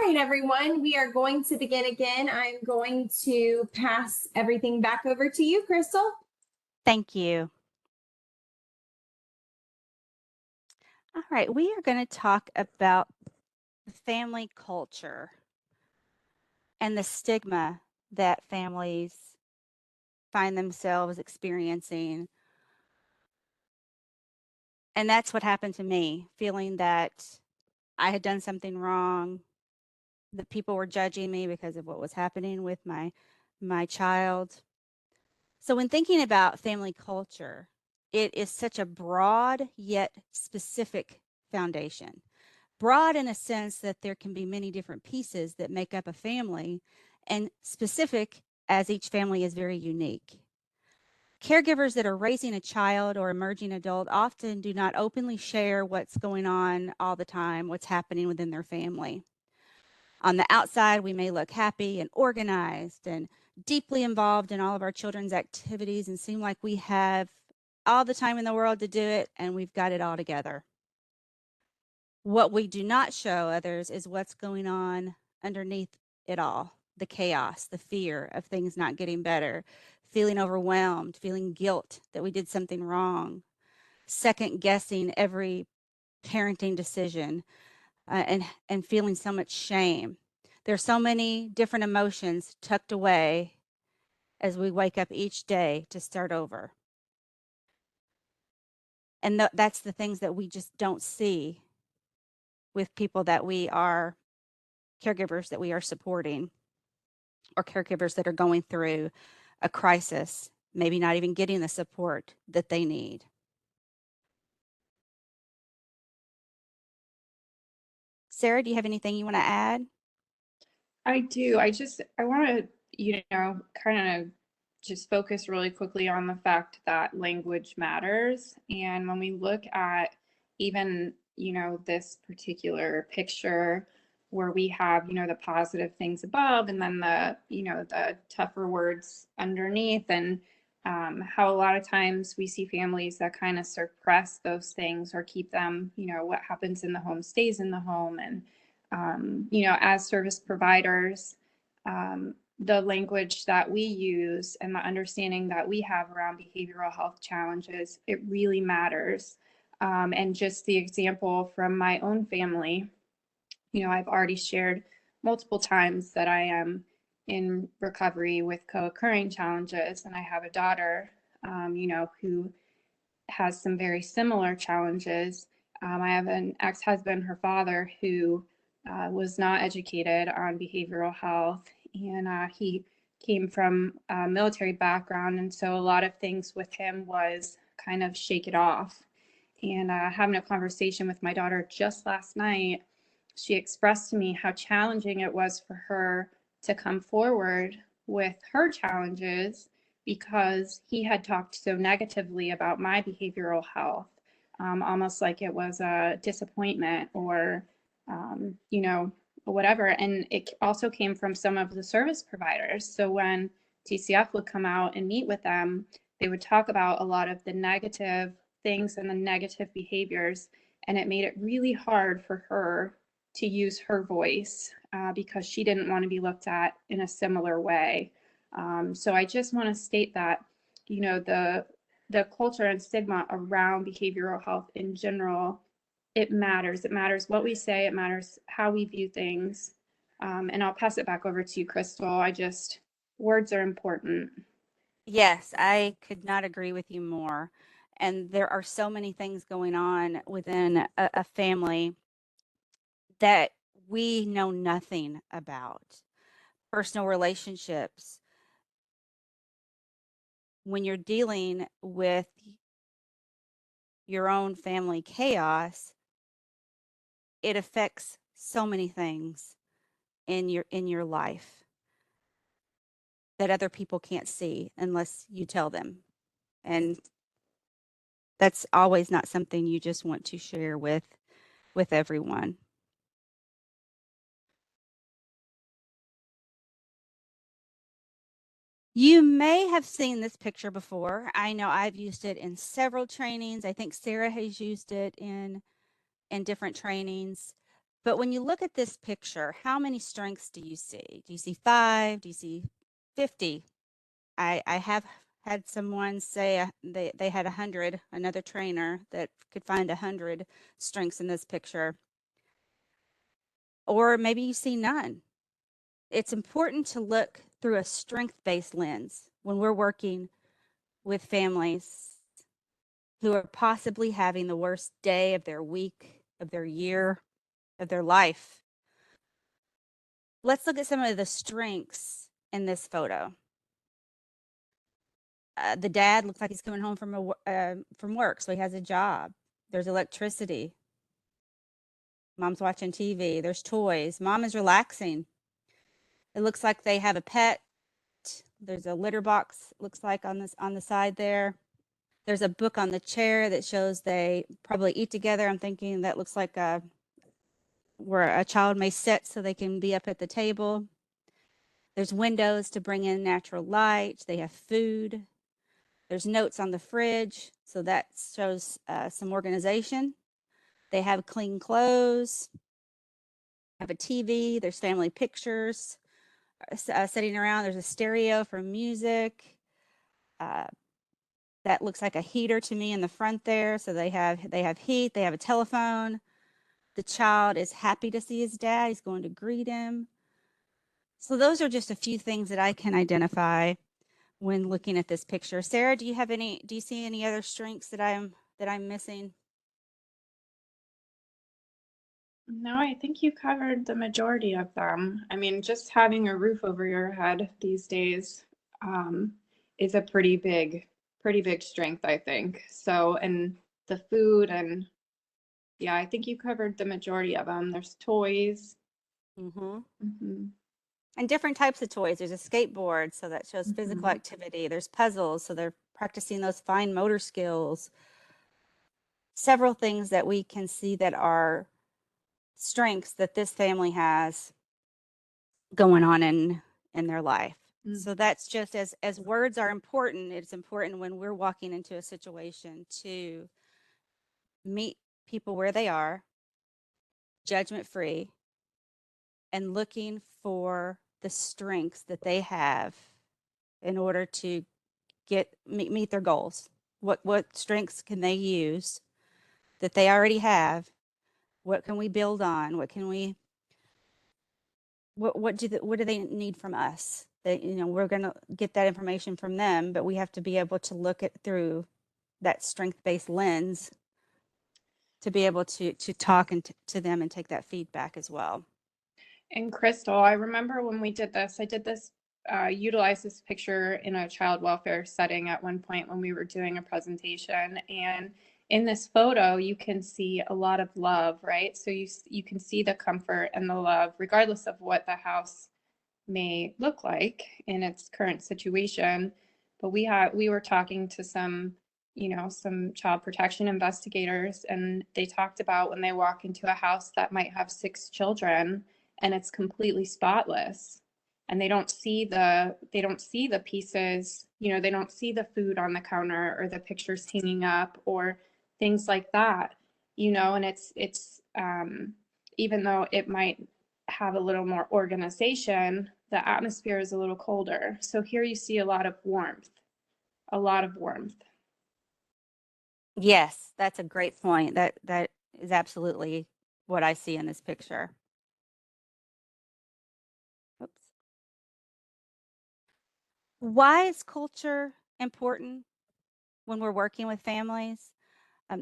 right, everyone, we are going to begin again. I'm going to pass everything back over to you, Crystal. Thank you. All right, we are going to talk about the family culture and the stigma that families find themselves experiencing. And that's what happened to me, feeling that I had done something wrong, that people were judging me because of what was happening with my child. So when thinking about family culture, it is such a broad yet specific foundation. Broad in a sense that there can be many different pieces that make up a family, and specific as each family is very unique. Caregivers that are raising a child or emerging adult often do not openly share what's going on all the time, what's happening within their family. On the outside, we may look happy and organized and deeply involved in all of our children's activities and seem like we have all the time in the world to do it and we've got it all together. What we do not show others is what's going on underneath it all, the chaos, the fear of things not getting better, feeling overwhelmed, feeling guilt that we did something wrong, second guessing every parenting decision, and feeling so much shame. There's so many different emotions tucked away as we wake up each day to start over. And that's the things that we just don't see with people that we are caregivers that we are supporting, or caregivers that are going through a crisis, maybe not even getting the support that they need. Sarah, do you have anything you want to add? I do. I want to, kind of just focus really quickly on the fact that language matters. And when we look at even, this particular picture where we have, the positive things above and then the tougher words underneath, and how a lot of times we see families that kind of suppress those things or keep them, what happens in the home stays in the home. And as service providers, the language that we use and the understanding that we have around behavioral health challenges, it really matters. And just the example from my own family, I've already shared multiple times that I am in recovery with co-occurring challenges, and I have a daughter, who has some very similar challenges. I have an ex-husband, her father, who was not educated on behavioral health, and he came from a military background, and so a lot of things with him was kind of shake it off. And having a conversation with my daughter just last night, she expressed to me how challenging it was for her to come forward with her challenges because he had talked so negatively about my behavioral health, almost like it was a disappointment or, whatever. And it also came from some of the service providers. So when TCF would come out and meet with them, they would talk about a lot of the negative things and the negative behaviors. And it made it really hard for her to use her voice because she didn't want to be looked at in a similar way. So I just want to state that, the culture and stigma around behavioral health in general, it matters. It matters what we say. It matters how we view things. And I'll pass it back over to you, Crystal. Words are important. Yes, I could not agree with you more. And there are so many things going on within a family that we know nothing about. Personal relationships. When you're dealing with your own family chaos, it affects so many things in your life that other people can't see unless you tell them. And that's always not something you just want to share with everyone. You may have seen this picture before. I know I've used it in several trainings. I think Sarah has used it in different trainings. But when you look at this picture, how many strengths do you see? Do you see 5? Do you see 50? I have had someone say they had 100, another trainer that could find 100 strengths in this picture. Or maybe you see none. It's important to look through a strength-based lens when we're working with families who are possibly having the worst day of their week, of their year, of their life. Let's look at some of the strengths in this photo. The dad looks like he's coming home from work, so he has a job. There's electricity. Mom's watching TV. There's toys. Mom is relaxing. It looks like they have a pet. There's a litter box, looks like on the side there. There's a book on the chair that shows they probably eat together. I'm thinking that looks like where a child may sit so they can be up at the table. There's windows to bring in natural light. They have food. There's notes on the fridge, so that shows some organization. They have clean clothes, have a TV, there's family pictures sitting around. There's a stereo for music. That looks like a heater to me in the front there. So they have heat, they have a telephone. The child is happy to see his dad. He's going to greet him. So those are just a few things that I can identify when looking at this picture. Sarah, do you see any other strengths that I'm missing? No, I think you covered the majority of them. I mean, just having a roof over your head these days is a pretty big strength, I think. So, and the food, and yeah, I think you covered the majority of them. There's toys. And different types of toys. There's a skateboard, so that shows physical activity. There's puzzles, so they're practicing those fine motor skills. Several things that we can see that are strengths that this family has going on in their life. So that's just as words are important, it's important when we're walking into a situation to meet people where they are, judgment free, and looking for the strengths that they have in order to meet their goals. What strengths can they use that they already have? What can we build on? What do they need from us? We're going to get that information from them, but we have to be able to look at through that strength-based lens to be able to talk to them and take that feedback as well. And Crystal, I remember when we did this, utilize this picture in a child welfare setting at one point when we were doing a presentation. And in this photo, you can see a lot of love, right? So you can see the comfort and the love, regardless of what the house may look like in its current situation. But we were talking to some child protection investigators, and they talked about when they walk into a house that might have 6 children and it's completely spotless, and they don't see the pieces, they don't see the food on the counter or the pictures hanging up or things like that, and it's even though it might have a little more organization, the atmosphere is a little colder. So here you see a lot of warmth. Yes, that's a great point. That is absolutely what I see in this picture. Oops. Why is culture important when we're working with families?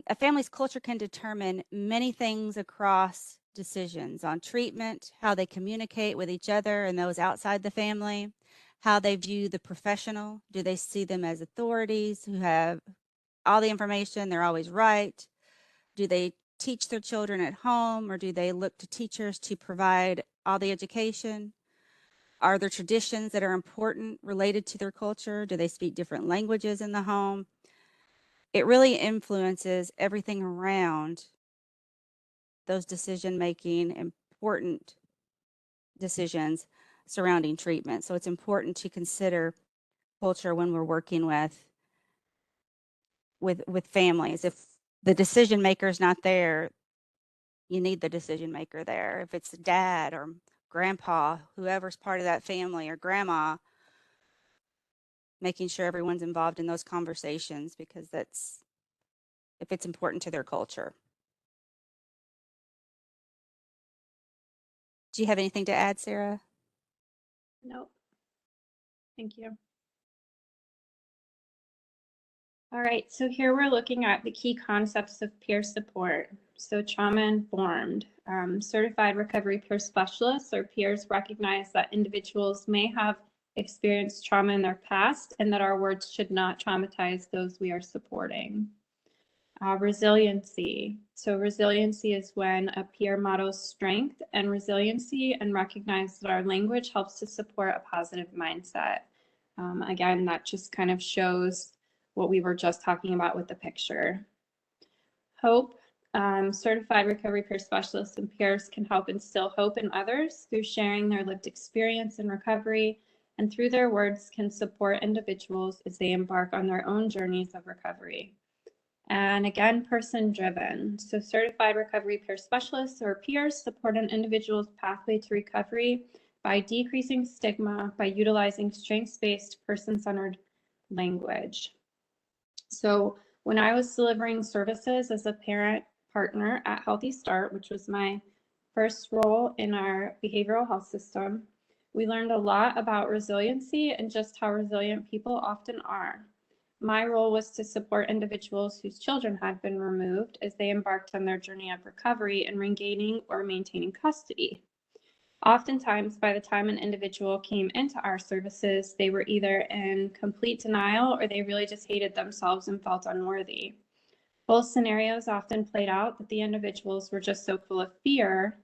A family's culture can determine many things across decisions on treatment, how they communicate with each other and those outside the family, how they view the professional. Do they see them as authorities who have all the information, they're always right? Do they teach their children at home, or do they look to teachers to provide all the education? Are there traditions that are important related to their culture? Do they speak different languages in the home? It really influences everything around those decision-making, important decisions surrounding treatment. So it's important to consider culture when we're working with families. If the decision maker is not there, you need the decision maker there. If it's dad or grandpa, whoever's part of that family, or grandma, making sure everyone's involved in those conversations, because that's, if it's important to their culture. Do you have anything to add, Sarah? No. Thank you. All right, so here we're looking at the key concepts of peer support. So trauma-informed, certified recovery peer specialists or peers recognize that individuals may have experienced trauma in their past and that our words should not traumatize those we are supporting. Resiliency. So resiliency is when a peer models strength and resiliency and recognizes that our language helps to support a positive mindset. Again, that just kind of shows what we were just talking about with the picture. Hope. Certified recovery peer specialists and peers can help instill hope in others through sharing their lived experience in recovery, and through their words can support individuals as they embark on their own journeys of recovery. And again, person-driven. So certified recovery peer specialists or peers support an individual's pathway to recovery by decreasing stigma, by utilizing strengths-based, person-centered language. So when I was delivering services as a parent partner at Healthy Start, which was my first role in our behavioral health system, we learned a lot about resiliency and just how resilient people often are. My role was to support individuals whose children had been removed as they embarked on their journey of recovery and regaining or maintaining custody. Oftentimes, by the time an individual came into our services, they were either in complete denial or they really just hated themselves and felt unworthy. Both scenarios often played out that the individuals were just so full of fear,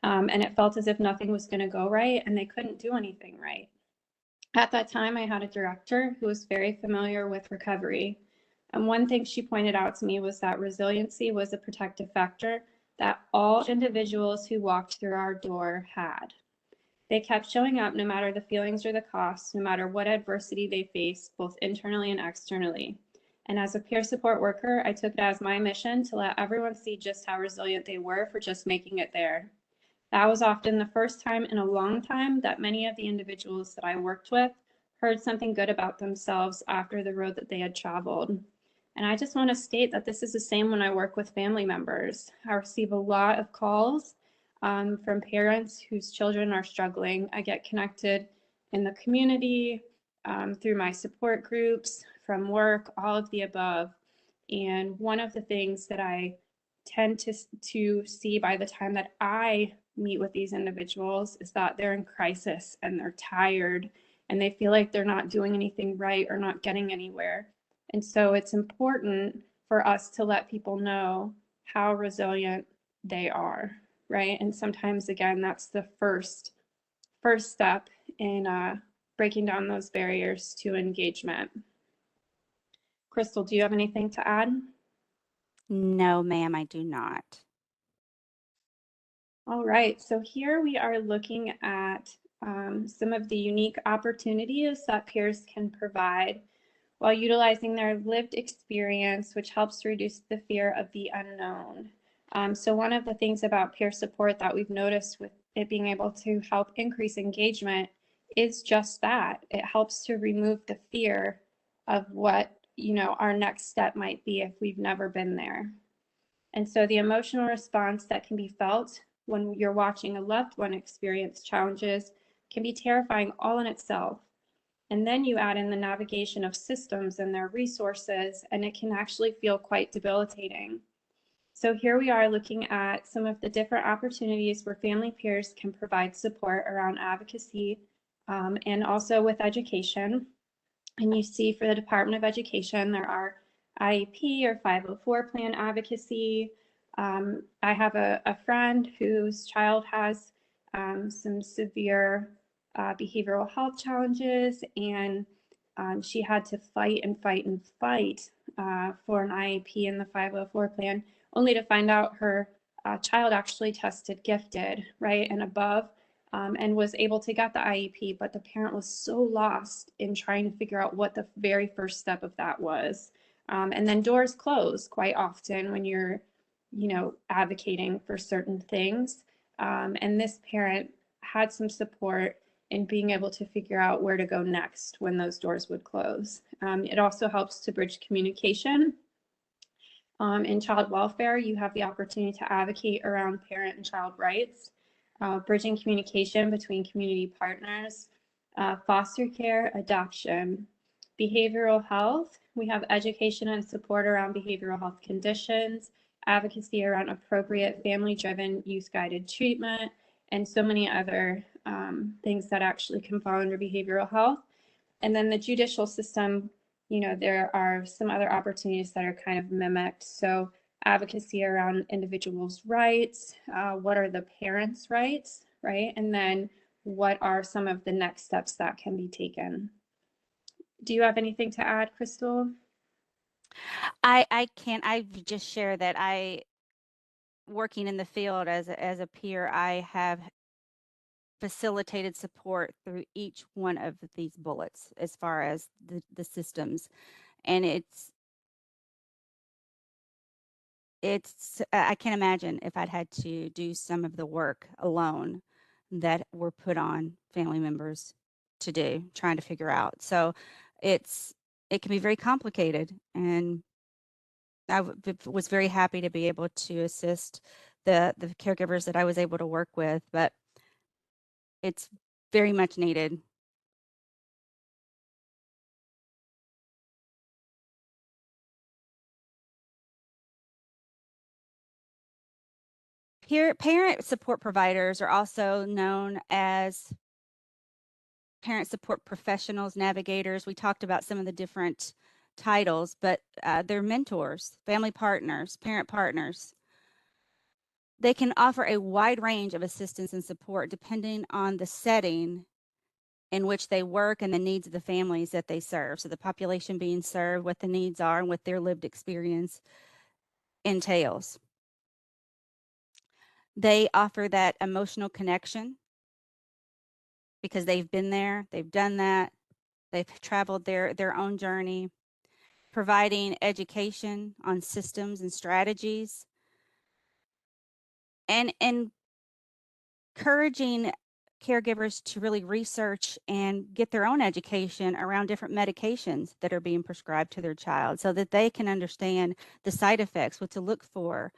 and it felt as if nothing was going to go right and they couldn't do anything right. At that time, I had a director who was very familiar with recovery. And one thing she pointed out to me was that resiliency was a protective factor that all individuals who walked through our door had. They kept showing up no matter the feelings or the costs, no matter what adversity they faced, both internally and externally. And as a peer support worker, I took it as my mission to let everyone see just how resilient they were for just making it there. That was often the first time in a long time that many of the individuals that I worked with heard something good about themselves after the road that they had traveled. And I just want to state that this is the same when I work with family members. I receive a lot of calls from parents whose children are struggling. I get connected in the community, through my support groups, from work, all of the above. And one of the things that I tend to see by the time that I meet with these individuals is that they're in crisis and they're tired and they feel like they're not doing anything right or not getting anywhere. And so it's important for us to let people know how resilient they are, right? And sometimes, again, that's the first step in breaking down those barriers to engagement. Crystal, do you have anything to add? No, ma'am, I do not. All right, so here we are looking at some of the unique opportunities that peers can provide while utilizing their lived experience, which helps to reduce the fear of the unknown. So one of the things about peer support that we've noticed with it being able to help increase engagement is just that. It helps to remove the fear of what, our next step might be if we've never been there. And so the emotional response that can be felt when you're watching a loved one experience challenges can be terrifying all in itself. And then you add in the navigation of systems and their resources, and it can actually feel quite debilitating. So here we are looking at some of the different opportunities where family peers can provide support around advocacy and also with education. And you see for the Department of Education, there are IEP or 504 plan advocacy. I have a friend whose child has some severe behavioral health challenges, and she had to fight and fight and fight for an IEP in the 504 plan, only to find out her child actually tested gifted, right, and above, and was able to get the IEP, but the parent was so lost in trying to figure out what the very first step of that was. And then doors close quite often when you're advocating for certain things. And this parent had some support in being able to figure out where to go next when those doors would close. It also helps to bridge communication. In child welfare, you have the opportunity to advocate around parent and child rights, bridging communication between community partners, foster care, adoption, behavioral health. We have education and support around behavioral health conditions, advocacy around appropriate family-driven youth-guided treatment, and so many other things that actually can fall under behavioral health. And then the judicial system, there are some other opportunities that are kind of mimicked. So advocacy around individuals' rights, what are the parents' rights, right? And then what are some of the next steps that can be taken? Do you have anything to add, Crystal? I just share that working in the field as a peer, I have facilitated support through each one of these bullets as far as the systems. And I can't imagine if I'd had to do some of the work alone that were put on family members to do, trying to figure out. So it can be very complicated, and was very happy to be able to assist the caregivers that I was able to work with, but it's very much needed. Parent support providers are also known as parent support professionals, navigators. We talked about some of the different titles, but they're mentors, family partners, parent partners. They can offer a wide range of assistance and support depending on the setting in which they work and the needs of the families that they serve. So the population being served, what the needs are, and what their lived experience entails. They offer that emotional connection because they've been there, they've done that, they've traveled their own journey, providing education on systems and strategies, and encouraging caregivers to really research and get their own education around different medications that are being prescribed to their child so that they can understand the side effects, what to look for.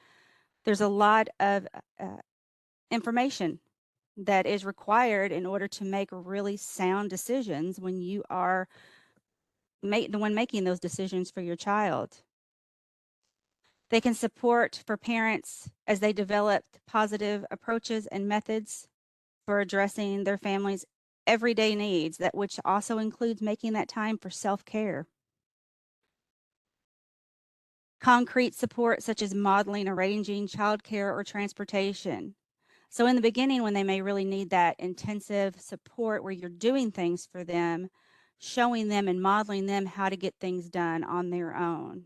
There's a lot of information that is required in order to make really sound decisions when you are the one making those decisions for your child. They can support for parents as they develop positive approaches and methods for addressing their family's everyday needs, which also includes making that time for self-care. Concrete support such as modeling, arranging childcare or transportation. So in the beginning, when they may really need that intensive support where you're doing things for them, showing them and modeling them how to get things done on their own.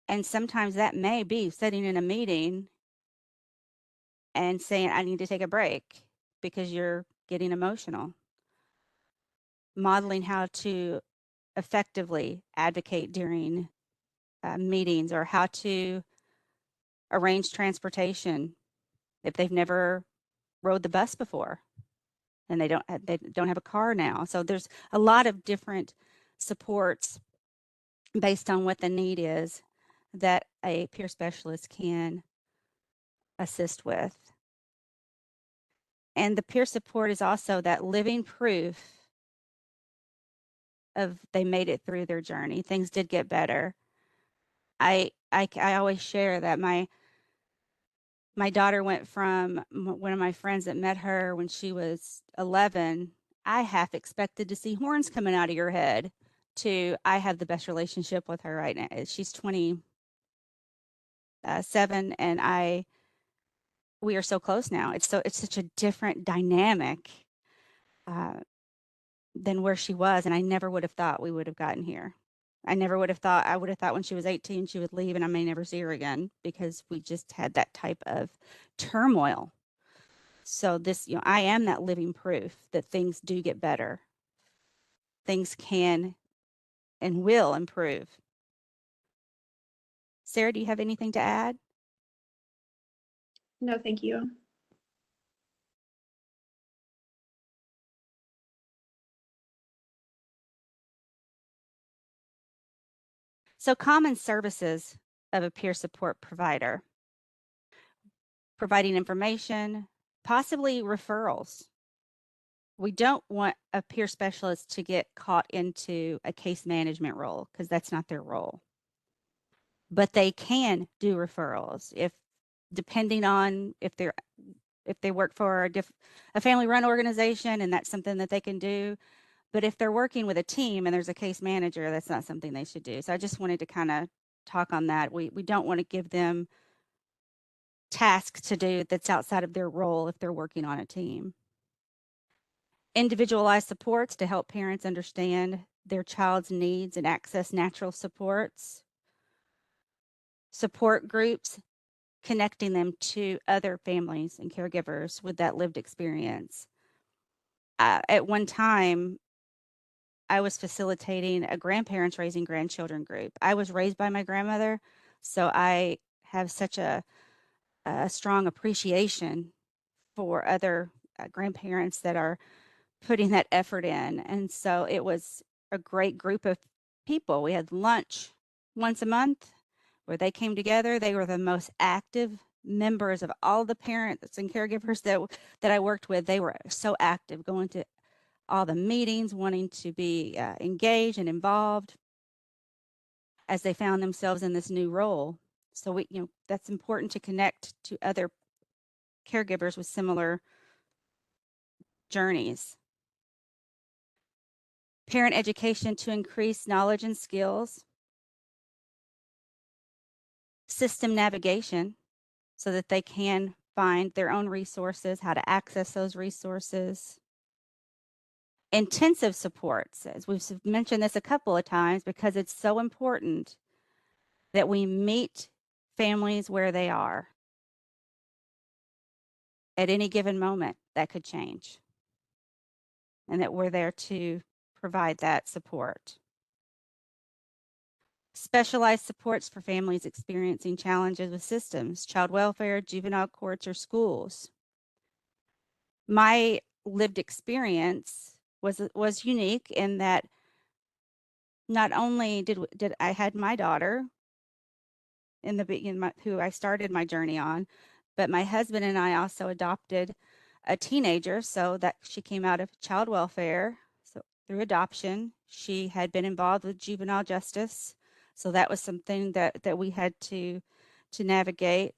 And sometimes that may be sitting in a meeting and saying, I need to take a break because you're getting emotional. Modeling how to effectively advocate during meetings, or how to arrange transportation if they've never rode the bus before and they don't have a car now. So there's a lot of different supports based on what the need is that a peer specialist can assist with. And the peer support is also that living proof of they made it through their journey. Things did get better. I always share that my daughter went from one of my friends that met her when she was 11, I half expected to see horns coming out of your head, to I have the best relationship with her right now. She's 27, and we are so close now. It's such a different dynamic than where she was, and I never would have thought we would have gotten here. I would have thought when she was 18 she would leave and I may never see her again, because we just had that type of turmoil. So this, I am that living proof that things do get better. Things can and will improve. Sarah, do you have anything to add? No, thank you. So common services of a peer support provider: providing information, possibly referrals. We don't want a peer specialist to get caught into a case management role because that's not their role. But they can do referrals if, depending on if they work for a family-run organization, and that's something that they can do. But if they're working with a team and there's a case manager, that's not something they should do. So I just wanted to kind of talk on that. We don't want to give them tasks to do that's outside of their role if they're working on a team. Individualized supports to help parents understand their child's needs and access natural supports. Support groups, connecting them to other families and caregivers with that lived experience. At one time, I was facilitating a grandparents raising grandchildren group. I was raised by my grandmother, so I have such a strong appreciation for other grandparents that are putting that effort in. And so it was a great group of people. We had lunch once a month where they came together. They were the most active members of all the parents and caregivers that I worked with. They were so active, going to all the meetings, wanting to be engaged and involved as they found themselves in this new role. So that's important to connect to other caregivers with similar journeys. Parent education to increase knowledge and skills. System navigation so that they can find their own resources, how to access those resources. Intensive supports, as we've mentioned this a couple of times, because it's so important that we meet families where they are. At any given moment, that could change, and that we're there to provide that support. Specialized supports for families experiencing challenges with systems, child welfare, juvenile courts, or schools. My lived experience was unique in that not only did I had my daughter in the beginning, who I started my journey on, but my husband and I also adopted a teenager, so that she came out of child welfare. So through adoption, she had been involved with juvenile justice. So that was something that we had to navigate.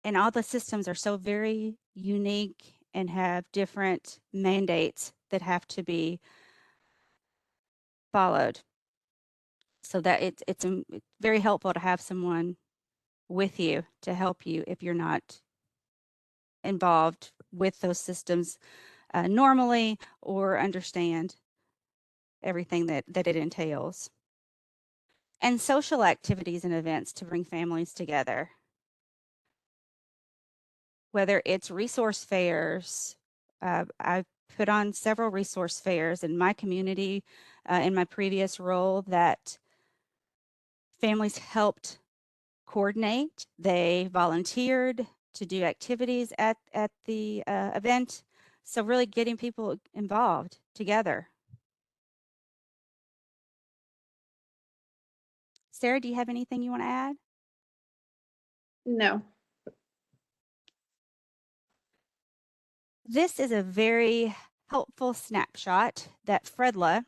And all the systems are so very unique and have different mandates that have to be followed. So that it's very helpful to have someone with you to help you if you're not involved with those systems normally, or understand everything that it entails. And social activities and events to bring families together, whether it's resource fairs. I've put on several resource fairs in my community in my previous role that families helped coordinate. They volunteered to do activities at the event. So really getting people involved together. Sarah, do you have anything you want to add? No. This is a very helpful snapshot that Fredla,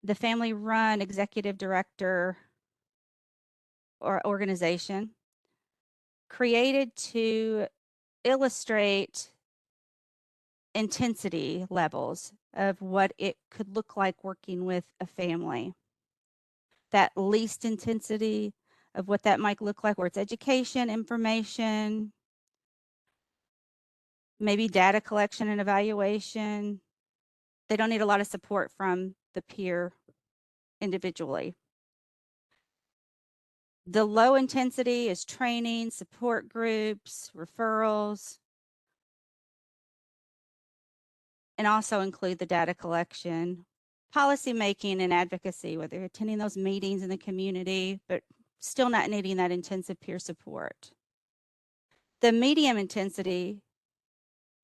the family-run executive director or organization, created to illustrate intensity levels of what it could look like working with a family. That least intensity of what that might look like, where it's education, information, maybe data collection and evaluation. They don't need a lot of support from the peer individually. The low intensity is training, support groups, referrals, and also include the data collection, policy making, and advocacy, whether you're attending those meetings in the community, but still not needing that intensive peer support. The medium intensity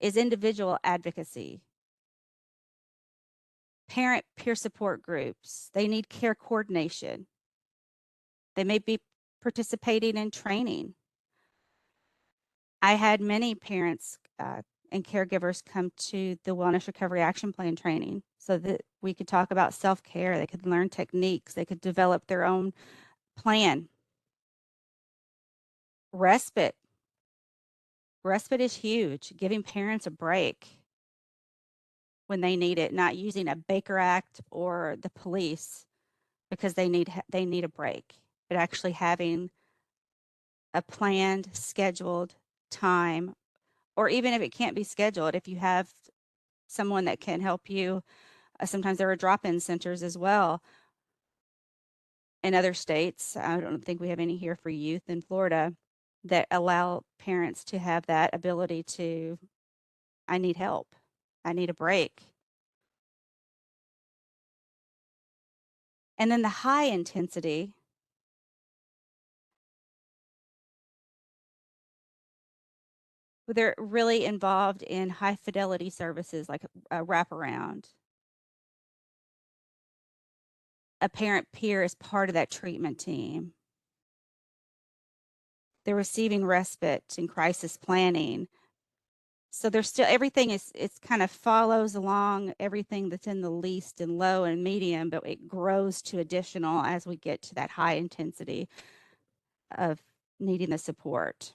is individual advocacy. Parent peer support groups, they need care coordination. They may be participating in training. I had many parents and caregivers come to the Wellness Recovery Action Plan training so that we could talk about self-care. They could learn techniques. They could develop their own plan. Respite. Respite is huge. Giving parents a break when they need it, not using a Baker Act or the police because they need a break, but actually having a planned, scheduled time, or even if it can't be scheduled, if you have someone that can help you, sometimes there are drop-in centers as well in other states. I don't think we have any here for youth in Florida that allow parents to have that ability to, I need help, I need a break. And then the high intensity, they're really involved in high fidelity services like a wraparound. A parent peer is part of that treatment team. They're receiving respite and crisis planning. So there's still, everything it's kind of follows along everything that's in the least and low and medium, but it grows to additional as we get to that high intensity of needing the support.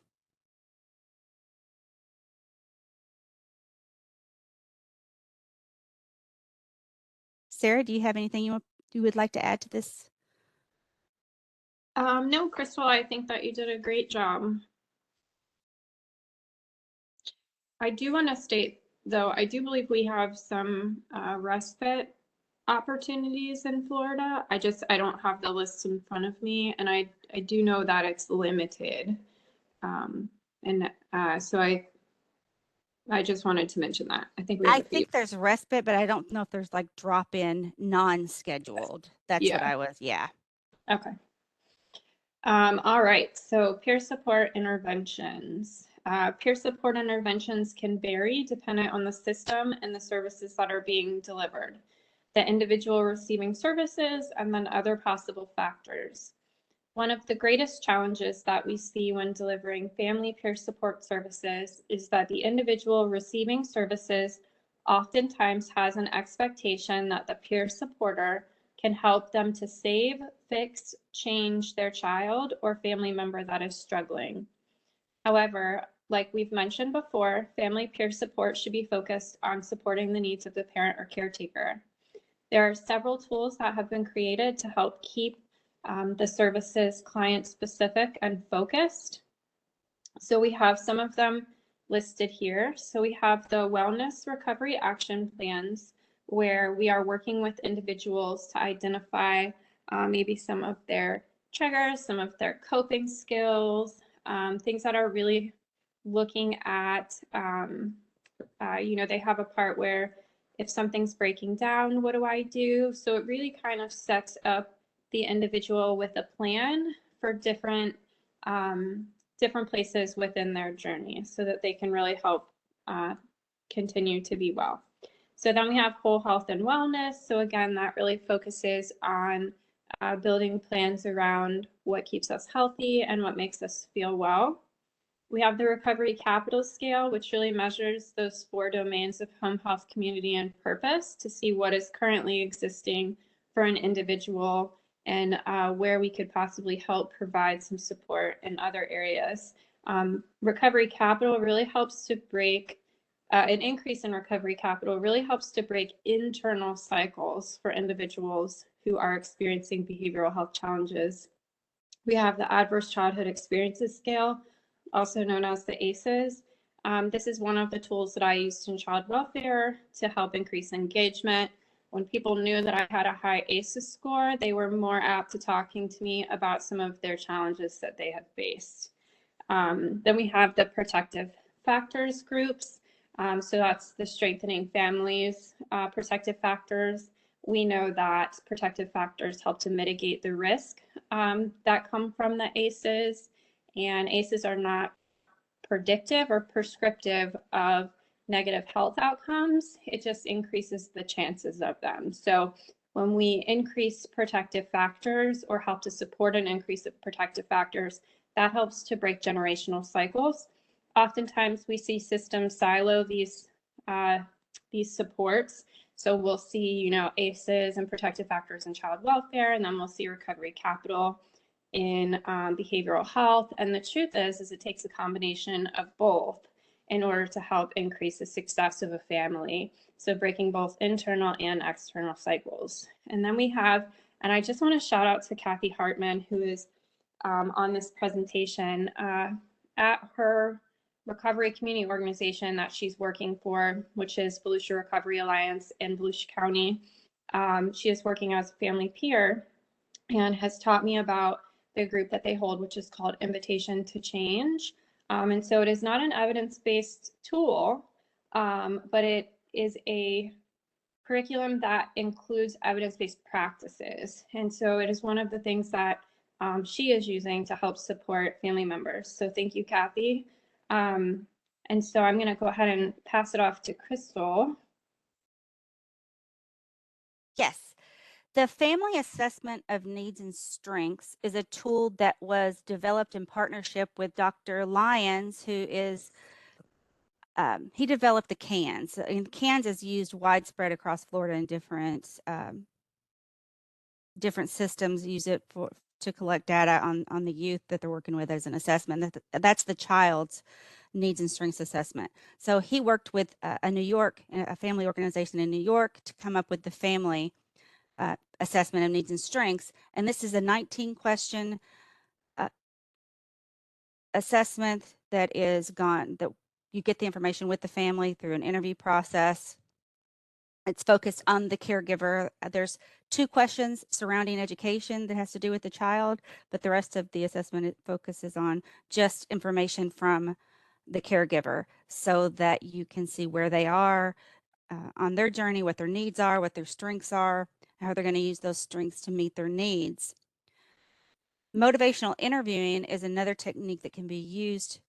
Sarah, do you have anything you would like to add to this? No, Crystal, I think that you did a great job. I do want to state, though, I do believe we have some respite opportunities in Florida. I don't have the list in front of me, and I do know that it's limited. So I just wanted to mention that. I think we have I think there's respite, but I don't know if there's like drop-in non-scheduled. That's what I was, yeah. Okay. All right, so peer support interventions. Peer support interventions can vary dependent on the system and the services that are being delivered, the individual receiving services, and then other possible factors. One of the greatest challenges that we see when delivering family peer support services is that the individual receiving services oftentimes has an expectation that the peer supporter can help them to save, fix, change their child or family member that is struggling. However, like we've mentioned before, family peer support should be focused on supporting the needs of the parent or caretaker. There are several tools that have been created to help keep the services client specific and focused. So we have some of them listed here. So we have the Wellness Recovery Action Plans, where we are working with individuals to identify maybe some of their triggers, some of their coping skills, things that are really looking at, they have a part where if something's breaking down, what do I do? So it really kind of sets up the individual with a plan for different places within their journey so that they can really help continue to be well. So then we have whole health and wellness. So again, that really focuses on building plans around what keeps us healthy and what makes us feel well. We have the recovery capital scale, which really measures those 4 domains of home health, community, and purpose to see what is currently existing for an individual and where we could possibly help provide some support in other areas. Recovery capital really helps to break, an increase in recovery capital really helps to break internal cycles for individuals who are experiencing behavioral health challenges. We have the Adverse Childhood Experiences Scale, also known as the ACEs. This is one of the tools that I used in child welfare to help increase engagement. When people knew that I had a high ACEs score, they were more apt to talking to me about some of their challenges that they had faced. Then we have the protective factors groups. So that's the strengthening families, protective factors, we know that protective factors help to mitigate the risk that come from the ACEs, and ACEs are not predictive or prescriptive of negative health outcomes. It just increases the chances of them. So when we increase protective factors or help to support an increase of protective factors, that helps to break generational cycles. Oftentimes we see systems silo these supports. So we'll see, ACEs and protective factors in child welfare, and then we'll see recovery capital in behavioral health. And the truth is it takes a combination of both in order to help increase the success of a family. So breaking both internal and external cycles. And then we have, and I just want to shout out to Kathy Hartman, who is on this presentation at her recovery community organization that she's working for, which is Volusia Recovery Alliance in Volusia County. She is working as a family peer and has taught me about the group that they hold, which is called Invitation to Change. And so it is not an evidence-based tool, but it is a curriculum that includes evidence-based practices. And so it is one of the things that she is using to help support family members. So thank you, Kathy. And so I'm going to go ahead and pass it off to Crystal. Yes. The Family Assessment of Needs and Strengths is a tool that was developed in partnership with Dr. Lyons, who is, he developed the CANS. And CANS is used widespread across Florida in different systems use it to collect data on the youth that they're working with as an assessment. That's the child's needs and strengths assessment. So he worked with a family organization in New York to come up with the family assessment of needs and strengths. And this is a 19-question assessment that you get the information with the family through an interview process. It's focused on the caregiver. There's 2 questions surrounding education that has to do with the child, but the rest of the assessment focuses on just information from the caregiver so that you can see where they are on their journey, what their needs are, what their strengths are, how they're going to use those strengths to meet their needs. Motivational interviewing is another technique that can be used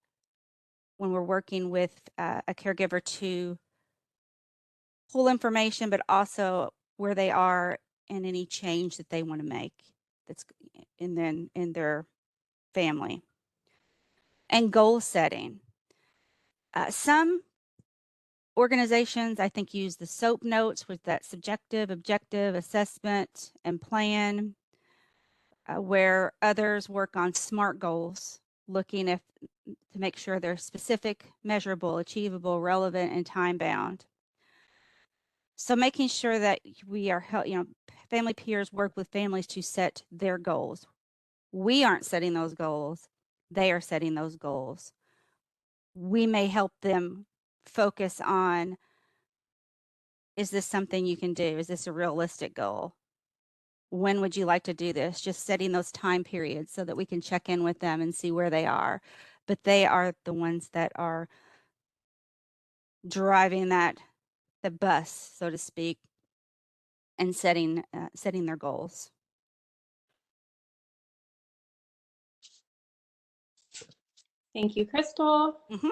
when we're working with a caregiver to pull information, but also where they are and any change that they want to make that's in their family. And goal setting. Some organizations, I think, use the SOAP notes with that subjective, objective, assessment, and plan, where others work on SMART goals, looking to make sure they're specific, measurable, achievable, relevant, and time-bound. So making sure that we are, family peers work with families to set their goals. We aren't setting those goals. They are setting those goals. We may help them focus on, is this something you can do? Is this a realistic goal? When would you like to do this? Just setting those time periods so that we can check in with them and see where they are. But they are the ones that are driving the bus, so to speak, and setting their goals. Thank you, Crystal. Mm-hmm.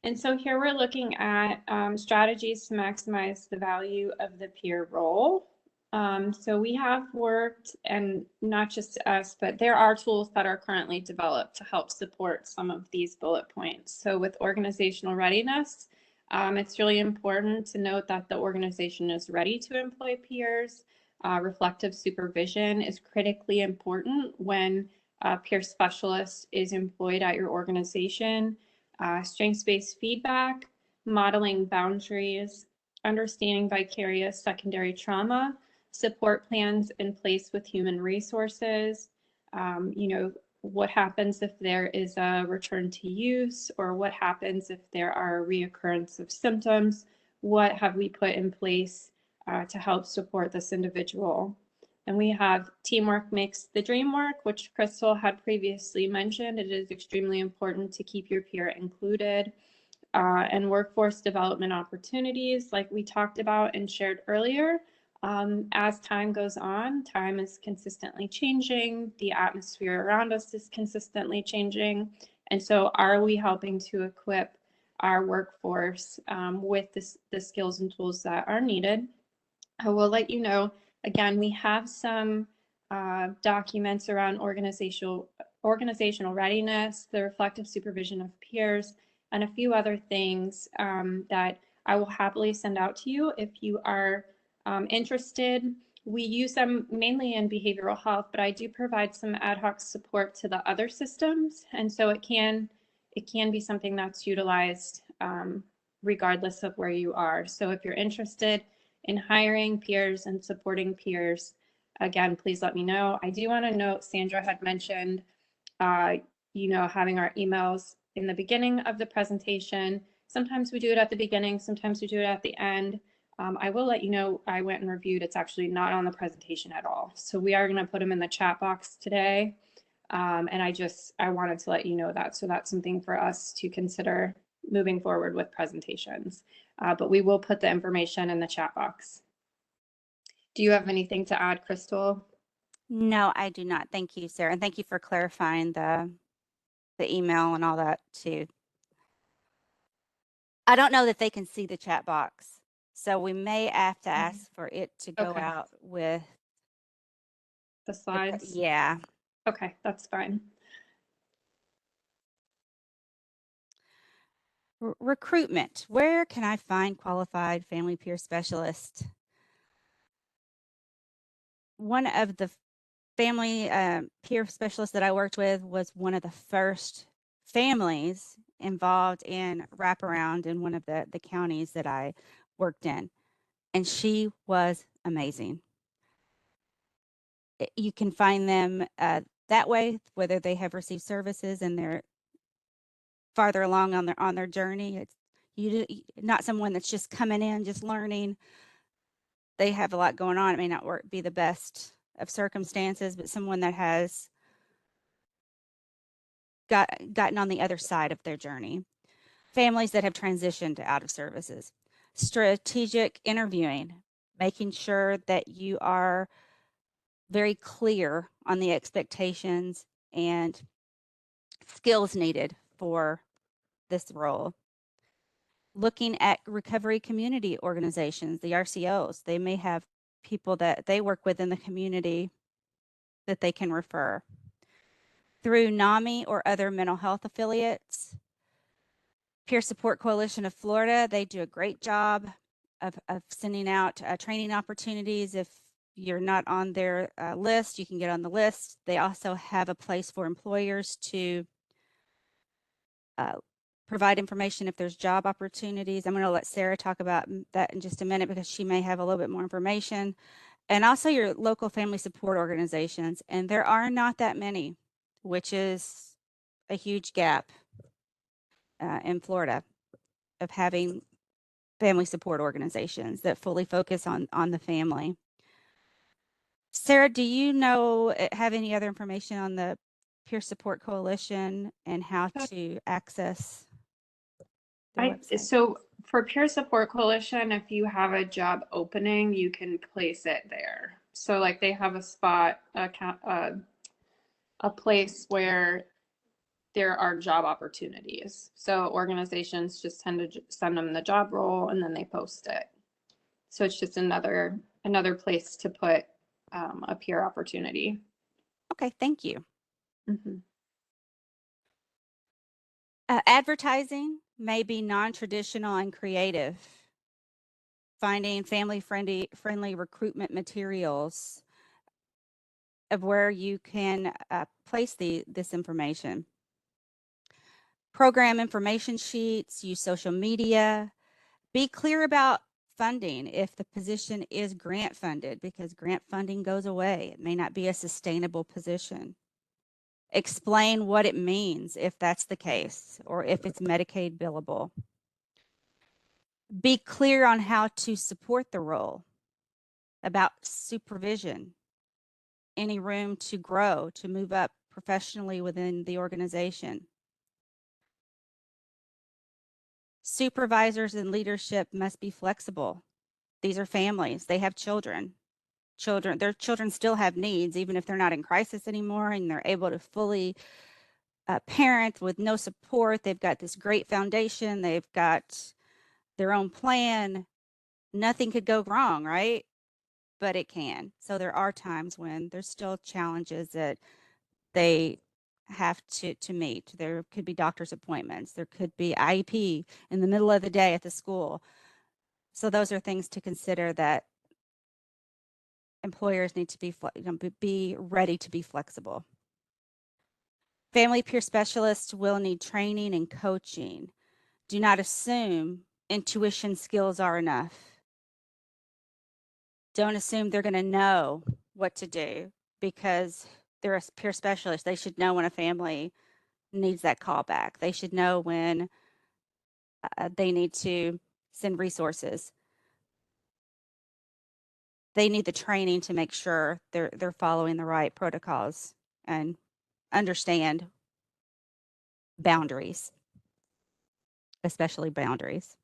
And so here we're looking at strategies to maximize the value of the peer role. So we have worked, and not just us, but there are tools that are currently developed to help support some of these bullet points. So with organizational readiness, it's really important to note that the organization is ready to employ peers. Reflective supervision is critically important when a peer specialist is employed at your organization. Strengths-based feedback, modeling boundaries, understanding vicarious secondary trauma, support plans in place with human resources, what happens if there is a return to use, or what happens if there are a reoccurrence of symptoms, what have we put in place to help support this individual. And we have teamwork makes the dream work, which Crystal had previously mentioned. It is extremely important to keep your peer included. And workforce development opportunities, like we talked about and shared earlier, As time goes on, time is consistently changing. The atmosphere around us is consistently changing. And so are we helping to equip our workforce with the skills and tools that are needed? I will let you know, again, we have some documents around organizational readiness, the reflective supervision of peers, and a few other things that I will happily send out to you if you are interested. We use them mainly in behavioral health, but I do provide some ad hoc support to the other systems. And so it can be something that's utilized regardless of where you are. So if you're interested in hiring peers and supporting peers, again, please let me know. I do want to note, Sandra had mentioned, having our emails in the beginning of the presentation. Sometimes we do it at the beginning, sometimes we do it at the end. I will let you know, I went and reviewed, it's actually not on the presentation at all. So we are going to put them in the chat box today. And I wanted to let you know that. So that's something for us to consider moving forward with presentations. But we will put the information in the chat box. Do you have anything to add, Crystal? No, I do not. Thank you, Sarah. And thank you for clarifying the email and all that too. I don't know that they can see the chat box, so we may have to ask for it to go out with the slides. Yeah. Okay, that's fine. Recruitment. Where can I find qualified family peer specialists? One of the family peer specialists that I worked with was one of the first families involved in wraparound in one of the counties that I worked in. And she was amazing. You can find them that way, whether they have received services and they're farther along on their journey. It's not someone that's just coming in, just learning. They have a lot going on. It may not be the best of circumstances, but someone that has gotten on the other side of their journey. Families that have transitioned out of services. Strategic interviewing, making sure that you are very clear on the expectations and skills needed for this role. Looking at recovery community organizations, the RCOs, they may have people that they work with in the community that they can refer. Through NAMI or other mental health affiliates. Peer Support Coalition of Florida, they do a great job of sending out training opportunities. If you're not on their list, you can get on the list. They also have a place for employers to provide information if there's job opportunities. I'm going to let Sarah talk about that in just a minute because she may have a little bit more information. And also your local family support organizations. And there are not that many, which is a huge gap in Florida of having family support organizations that fully focus on the family. Sarah, do you have any other information on the Peer Support Coalition and how to access their website? So for Peer Support Coalition, if you have a job opening, you can place it there. So like they have a spot, a place where there are job opportunities. So organizations just tend to send them the job role and then they post it. So it's just another place to put a peer opportunity. Okay, thank you. Mm-hmm. Advertising may be non-traditional and creative. Finding family-friendly recruitment materials of where you can place this information. Program information sheets, use social media. Be clear about funding if the position is grant funded, because grant funding goes away. It may not be a sustainable position. Explain what it means if that's the case, or if it's Medicaid billable. Be clear on how to support the role, about supervision, any room to grow, to move up professionally within the organization. Supervisors and leadership must be flexible. These are families. They have children. Their children still have needs, even if they're not in crisis anymore and they're able to fully parent with no support. They've got this great foundation. They've got their own plan. Nothing could go wrong, right? But it can. So there are times when there's still challenges that they have to meet. There could be doctor's appointments. There could be IEP in the middle of the day at the school. So those are things to consider that employers need to be ready to be flexible. Family peer specialists will need training and coaching. Do not assume intuition skills are enough. Don't assume they're going to know what to do because they're a peer specialist. They should know when a family needs that call back. They should know when they need to send resources. They need the training to make sure they're following the right protocols and understand boundaries, especially boundaries.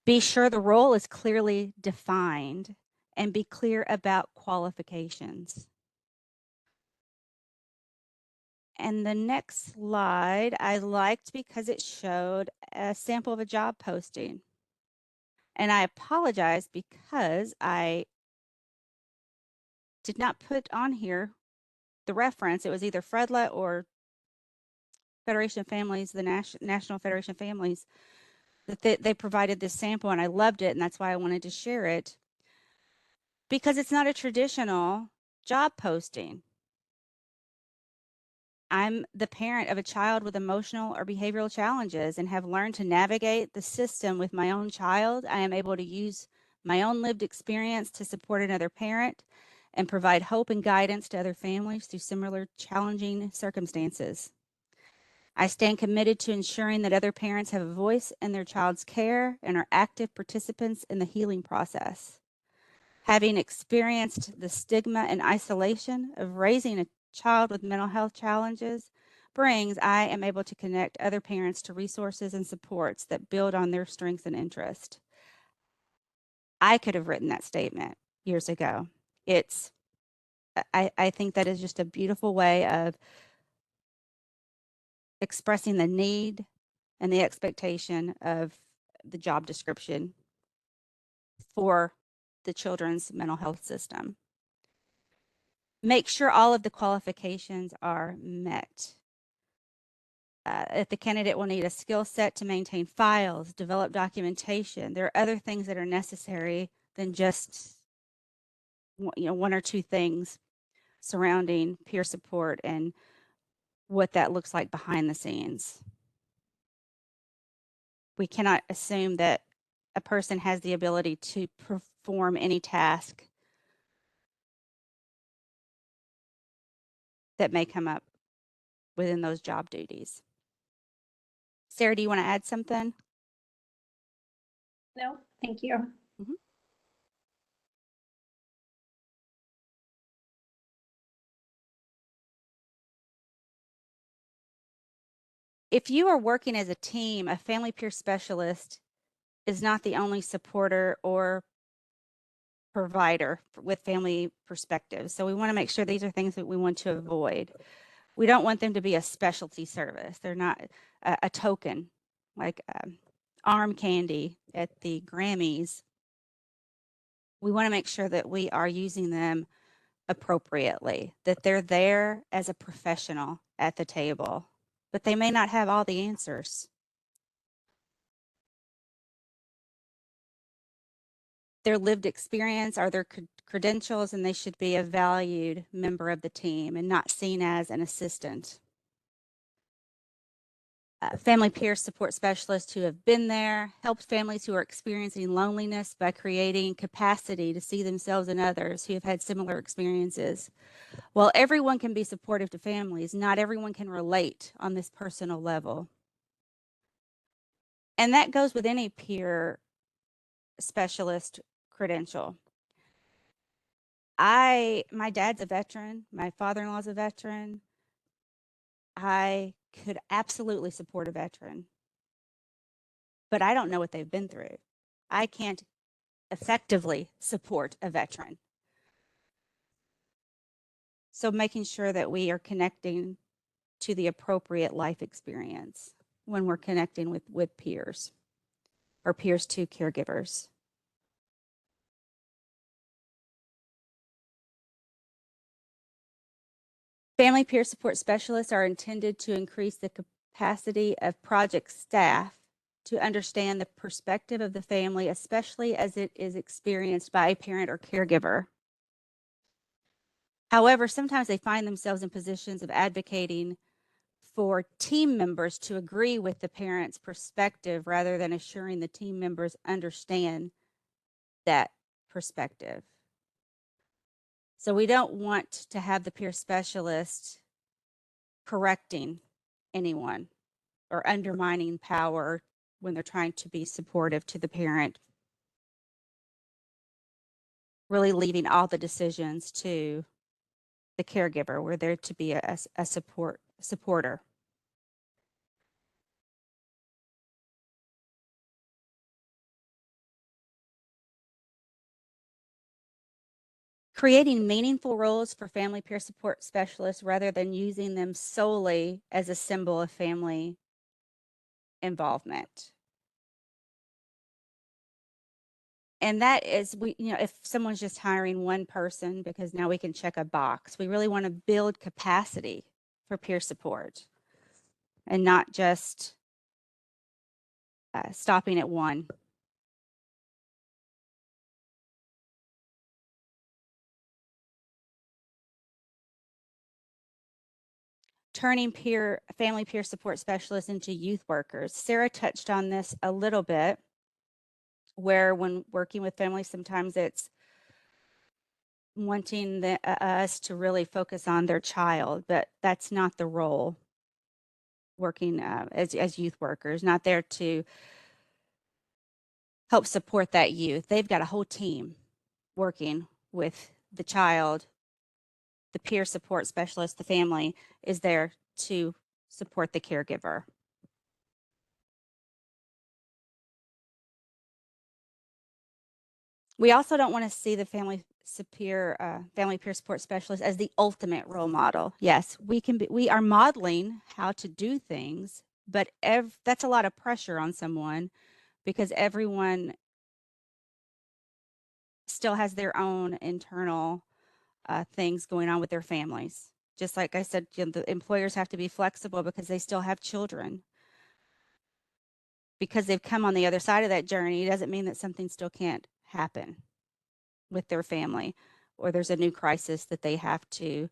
Be sure the role is clearly defined and be clear about qualifications. And the next slide I liked because it showed a sample of a job posting. And I apologize because I did not put on here the reference. It was either FREDLA or Federation of Families, the National Federation of Families, that they provided this sample, and I loved it, and that's why I wanted to share it, because it's not a traditional job posting. I'm the parent of a child with emotional or behavioral challenges and have learned to navigate the system with my own child. I am able to use my own lived experience to support another parent and provide hope and guidance to other families through similar challenging circumstances. I stand committed to ensuring that other parents have a voice in their child's care and are active participants in the healing process. Having experienced the stigma and isolation of raising a child with mental health challenges brings, I am able to connect other parents to resources and supports that build on their strengths and interests. I could have written that statement years ago. I think that is just a beautiful way of expressing the need and the expectation of the job description for the children's mental health system. Make sure all of the qualifications are met. If the candidate will need a skill set to maintain files, develop documentation, there are other things that are necessary than just one or two things surrounding peer support and what that looks like behind the scenes. We cannot assume that a person has the ability to perform any task that may come up within those job duties. Sarah, do you want to add something? No, thank you. Mhm. If you are working as a team, a family peer specialist is not the only supporter or provider with family perspectives. So we want to make sure these are things that we want to avoid. We don't want them to be a specialty service. They're not a token like arm candy at the Grammys. We want to make sure that we are using them appropriately, that they're there as a professional at the table, but they may not have all the answers. Their lived experience are their credentials, and they should be a valued member of the team and not seen as an assistant. Family peer support specialists who have been there, helped families who are experiencing loneliness by creating capacity to see themselves in others who have had similar experiences. While everyone can be supportive to families, not everyone can relate on this personal level. And that goes with any peer specialist credential. My dad's a veteran, my father-in-law's a veteran. I could absolutely support a veteran, but I don't know what they've been through. I can't effectively support a veteran. So making sure that we are connecting to the appropriate life experience when we're connecting with peers or peers to caregivers. Family peer support specialists are intended to increase the capacity of project staff to understand the perspective of the family, especially as it is experienced by a parent or caregiver. However, sometimes they find themselves in positions of advocating for team members to agree with the parent's perspective rather than assuring the team members understand that perspective. So we don't want to have the peer specialist correcting anyone or undermining power when they're trying to be supportive to the parent, really leaving all the decisions to the caregiver. We're there to be a supporter. Creating meaningful roles for family peer support specialists rather than using them solely as a symbol of family involvement. And that is, if someone's just hiring one person because now we can check a box, we really want to build capacity for peer support and not just stopping at one. Turning family peer support specialists into youth workers. Sarah touched on this a little bit, where when working with families, sometimes it's wanting us to really focus on their child, but that's not the role. Working as youth workers, not there to help support that youth. They've got a whole team working with the child. The peer support specialist, the family, is there to support the caregiver. We also don't want to see the family peer support specialist as the ultimate role model. Yes, we are modeling how to do things, but that's a lot of pressure on someone because everyone still has their own internal things going on with their families. Just like I said, the employers have to be flexible because they still have children. Because they've come on the other side of that journey, doesn't mean that something still can't happen with their family, or there's a new crisis that they have to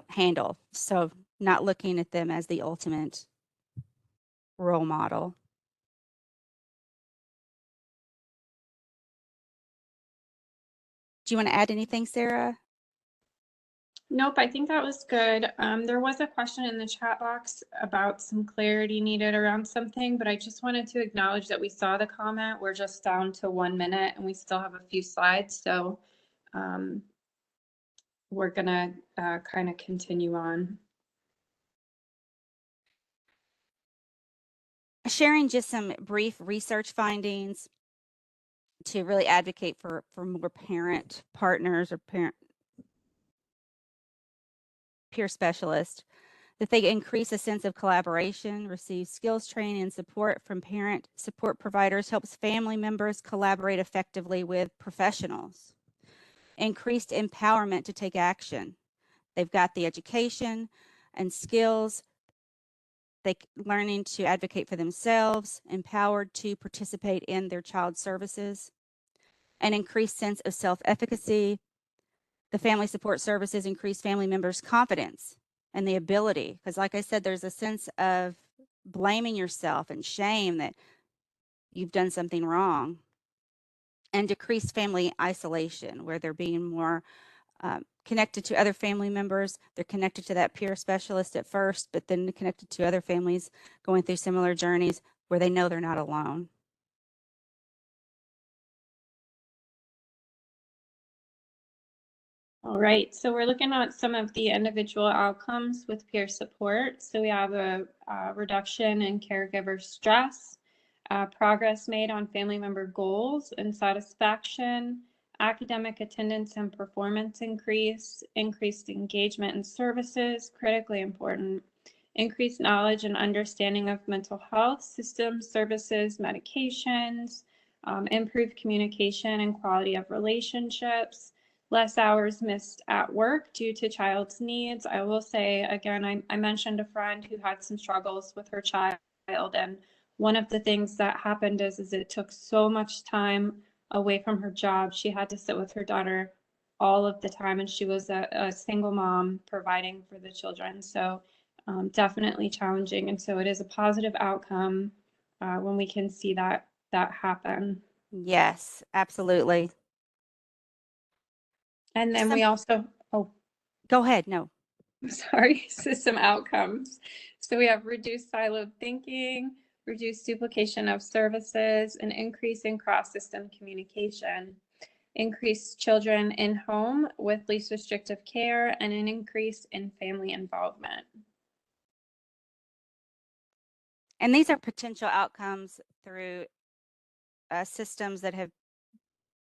handle. So not looking at them as the ultimate role model. Do you want to add anything, Sarah? Nope, I think that was good. There was a question in the chat box about some clarity needed around something, but I just wanted to acknowledge that we saw the comment. We're just down to 1 minute and we still have a few slides. So we're gonna kind of continue on. Sharing just some brief research findings to really advocate for more parent partners or peer specialists, that they increase a sense of collaboration, receive skills training and support from parent support providers, helps family members collaborate effectively with professionals, increased empowerment to take action. They've got the education and skills, learning to advocate for themselves, empowered to participate in their child services, an increased sense of self-efficacy. The family support services increase family members' confidence and the ability, because like I said, there's a sense of blaming yourself and shame that you've done something wrong, and decrease family isolation, where they're being more connected to other family members. They're connected to that peer specialist at first, but then connected to other families going through similar journeys where they know they're not alone. All right, so we're looking at some of the individual outcomes with peer support. So we have a reduction in caregiver stress, progress made on family member goals and satisfaction, academic attendance and performance increase, increased engagement in services, critically important, increased knowledge and understanding of mental health systems, services, medications, improved communication and quality of relationships, less hours missed at work due to child's needs. I will say, again, I mentioned a friend who had some struggles with her child, and one of the things that happened is it took so much time away from her job. She had to sit with her daughter all of the time, and she was a single mom providing for the children. So definitely challenging. And so it is a positive outcome when we can see that happen. Yes, absolutely. And then we also, Go ahead. No. sorry, system outcomes. So we have reduced siloed thinking, reduced duplication of services, an increase in cross-system communication, increased children in home with least restrictive care, and an increase in family involvement. And these are potential outcomes through systems that have,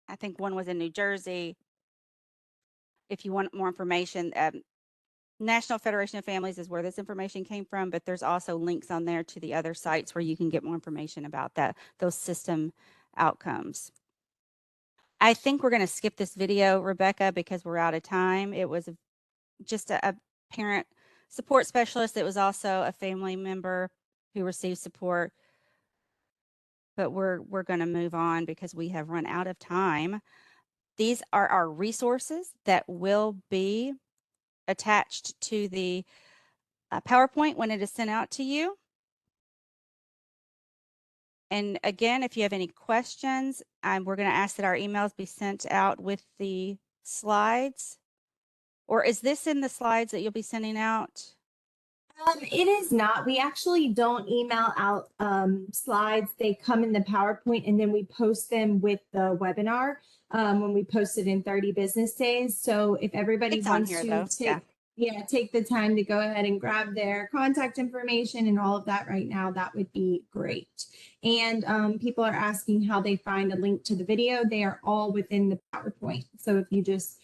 I think one was in New Jersey. If you want more information, National Federation of Families is where this information came from, but there's also links on there to the other sites where you can get more information about those system outcomes. I think we're going to skip this video, Rebecca, because we're out of time. It was just a parent support specialist. It was also a family member who received support. But we're going to move on because we have run out of time. These are our resources that will be attached to the PowerPoint when it is sent out to you. And again, if you have any questions, we're going to ask that our emails be sent out with the slides. Or is this in the slides that you'll be sending out? It is not. We actually don't email out slides. They come in the PowerPoint and then we post them with the webinar when we post it in 30 business days. So if everybody It's on wants here, to though. take the time to go ahead and grab their contact information and all of that right now, that would be great. And people are asking how they find a link to the video. They are all within the PowerPoint. So if you just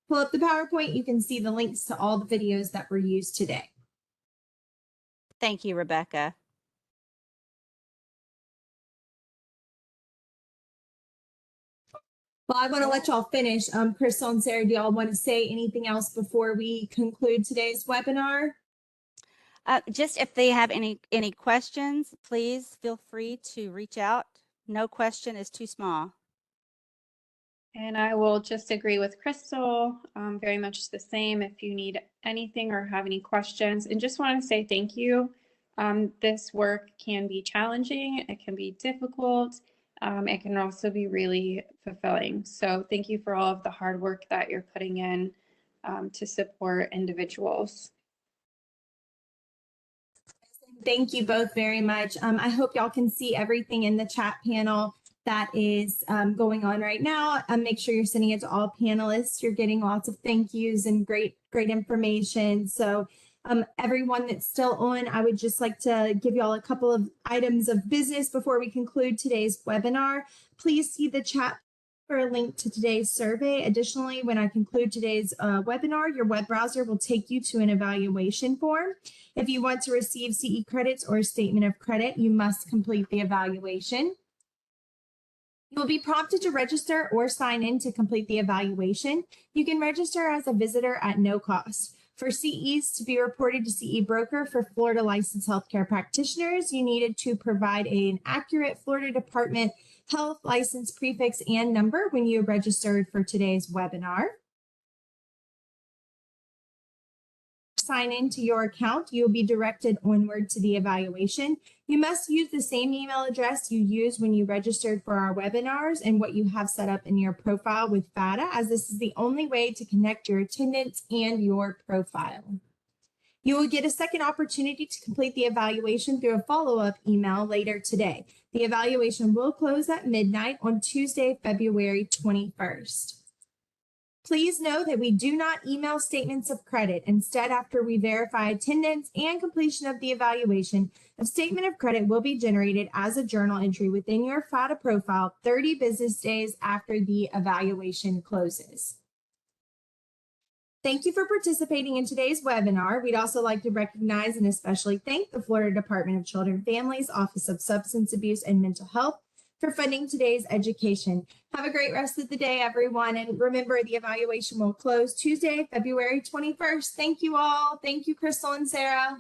pull up the PowerPoint, you can see the links to all the videos that were used today. Thank you, Rebecca. Well, I want to let y'all finish. Crystal and Sarah, do y'all want to say anything else before we conclude today's webinar? Just if they have any questions, please feel free to reach out. No question is too small. And I will just agree with Crystal, very much the same. If you need anything or have any questions, and just want to say thank you. This work can be challenging, it can be difficult, it can also be really fulfilling. So thank you for all of the hard work that you're putting in to support individuals. Thank you both very much. I hope y'all can see everything in the chat panel that is going on right now. Make sure you're sending it to all panelists. You're getting lots of thank yous and great information. So everyone that's still on, I would just like to give y'all a couple of items of business before we conclude today's webinar. Please see the chat for a link to today's survey. Additionally, when I conclude today's webinar, your web browser will take you to an evaluation form. If you want to receive CE credits or a statement of credit, you must complete the evaluation. You will be prompted to register or sign in to complete the evaluation. You can register as a visitor at no cost. For CEs to be reported to CE broker for Florida licensed healthcare practitioners, you needed to provide an accurate Florida Department Health license prefix and number when you registered for today's webinar. Sign into your account, you'll be directed onward to the evaluation. You must use the same email address you used when you registered for our webinars and what you have set up in your profile with FATA, as this is the only way to connect your attendance and your profile. You will get a second opportunity to complete the evaluation through a follow-up email later today. The evaluation will close at midnight on Tuesday, February 21st. Please know that we do not email statements of credit. Instead, after we verify attendance and completion of the evaluation, a statement of credit will be generated as a journal entry within your FATA profile 30 business days after the evaluation closes. Thank you for participating in today's webinar. We'd also like to recognize and especially thank the Florida Department of Children and Families, Office of Substance Abuse and Mental Health for funding today's education. Have a great rest of the day, everyone. And remember, the evaluation will close Tuesday, February 21st. Thank you all. Thank you, Crystal and Sarah.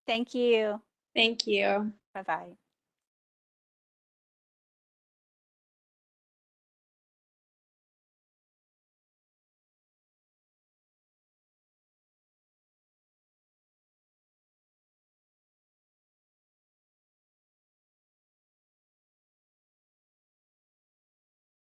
Thank you. Thank you. Bye-bye.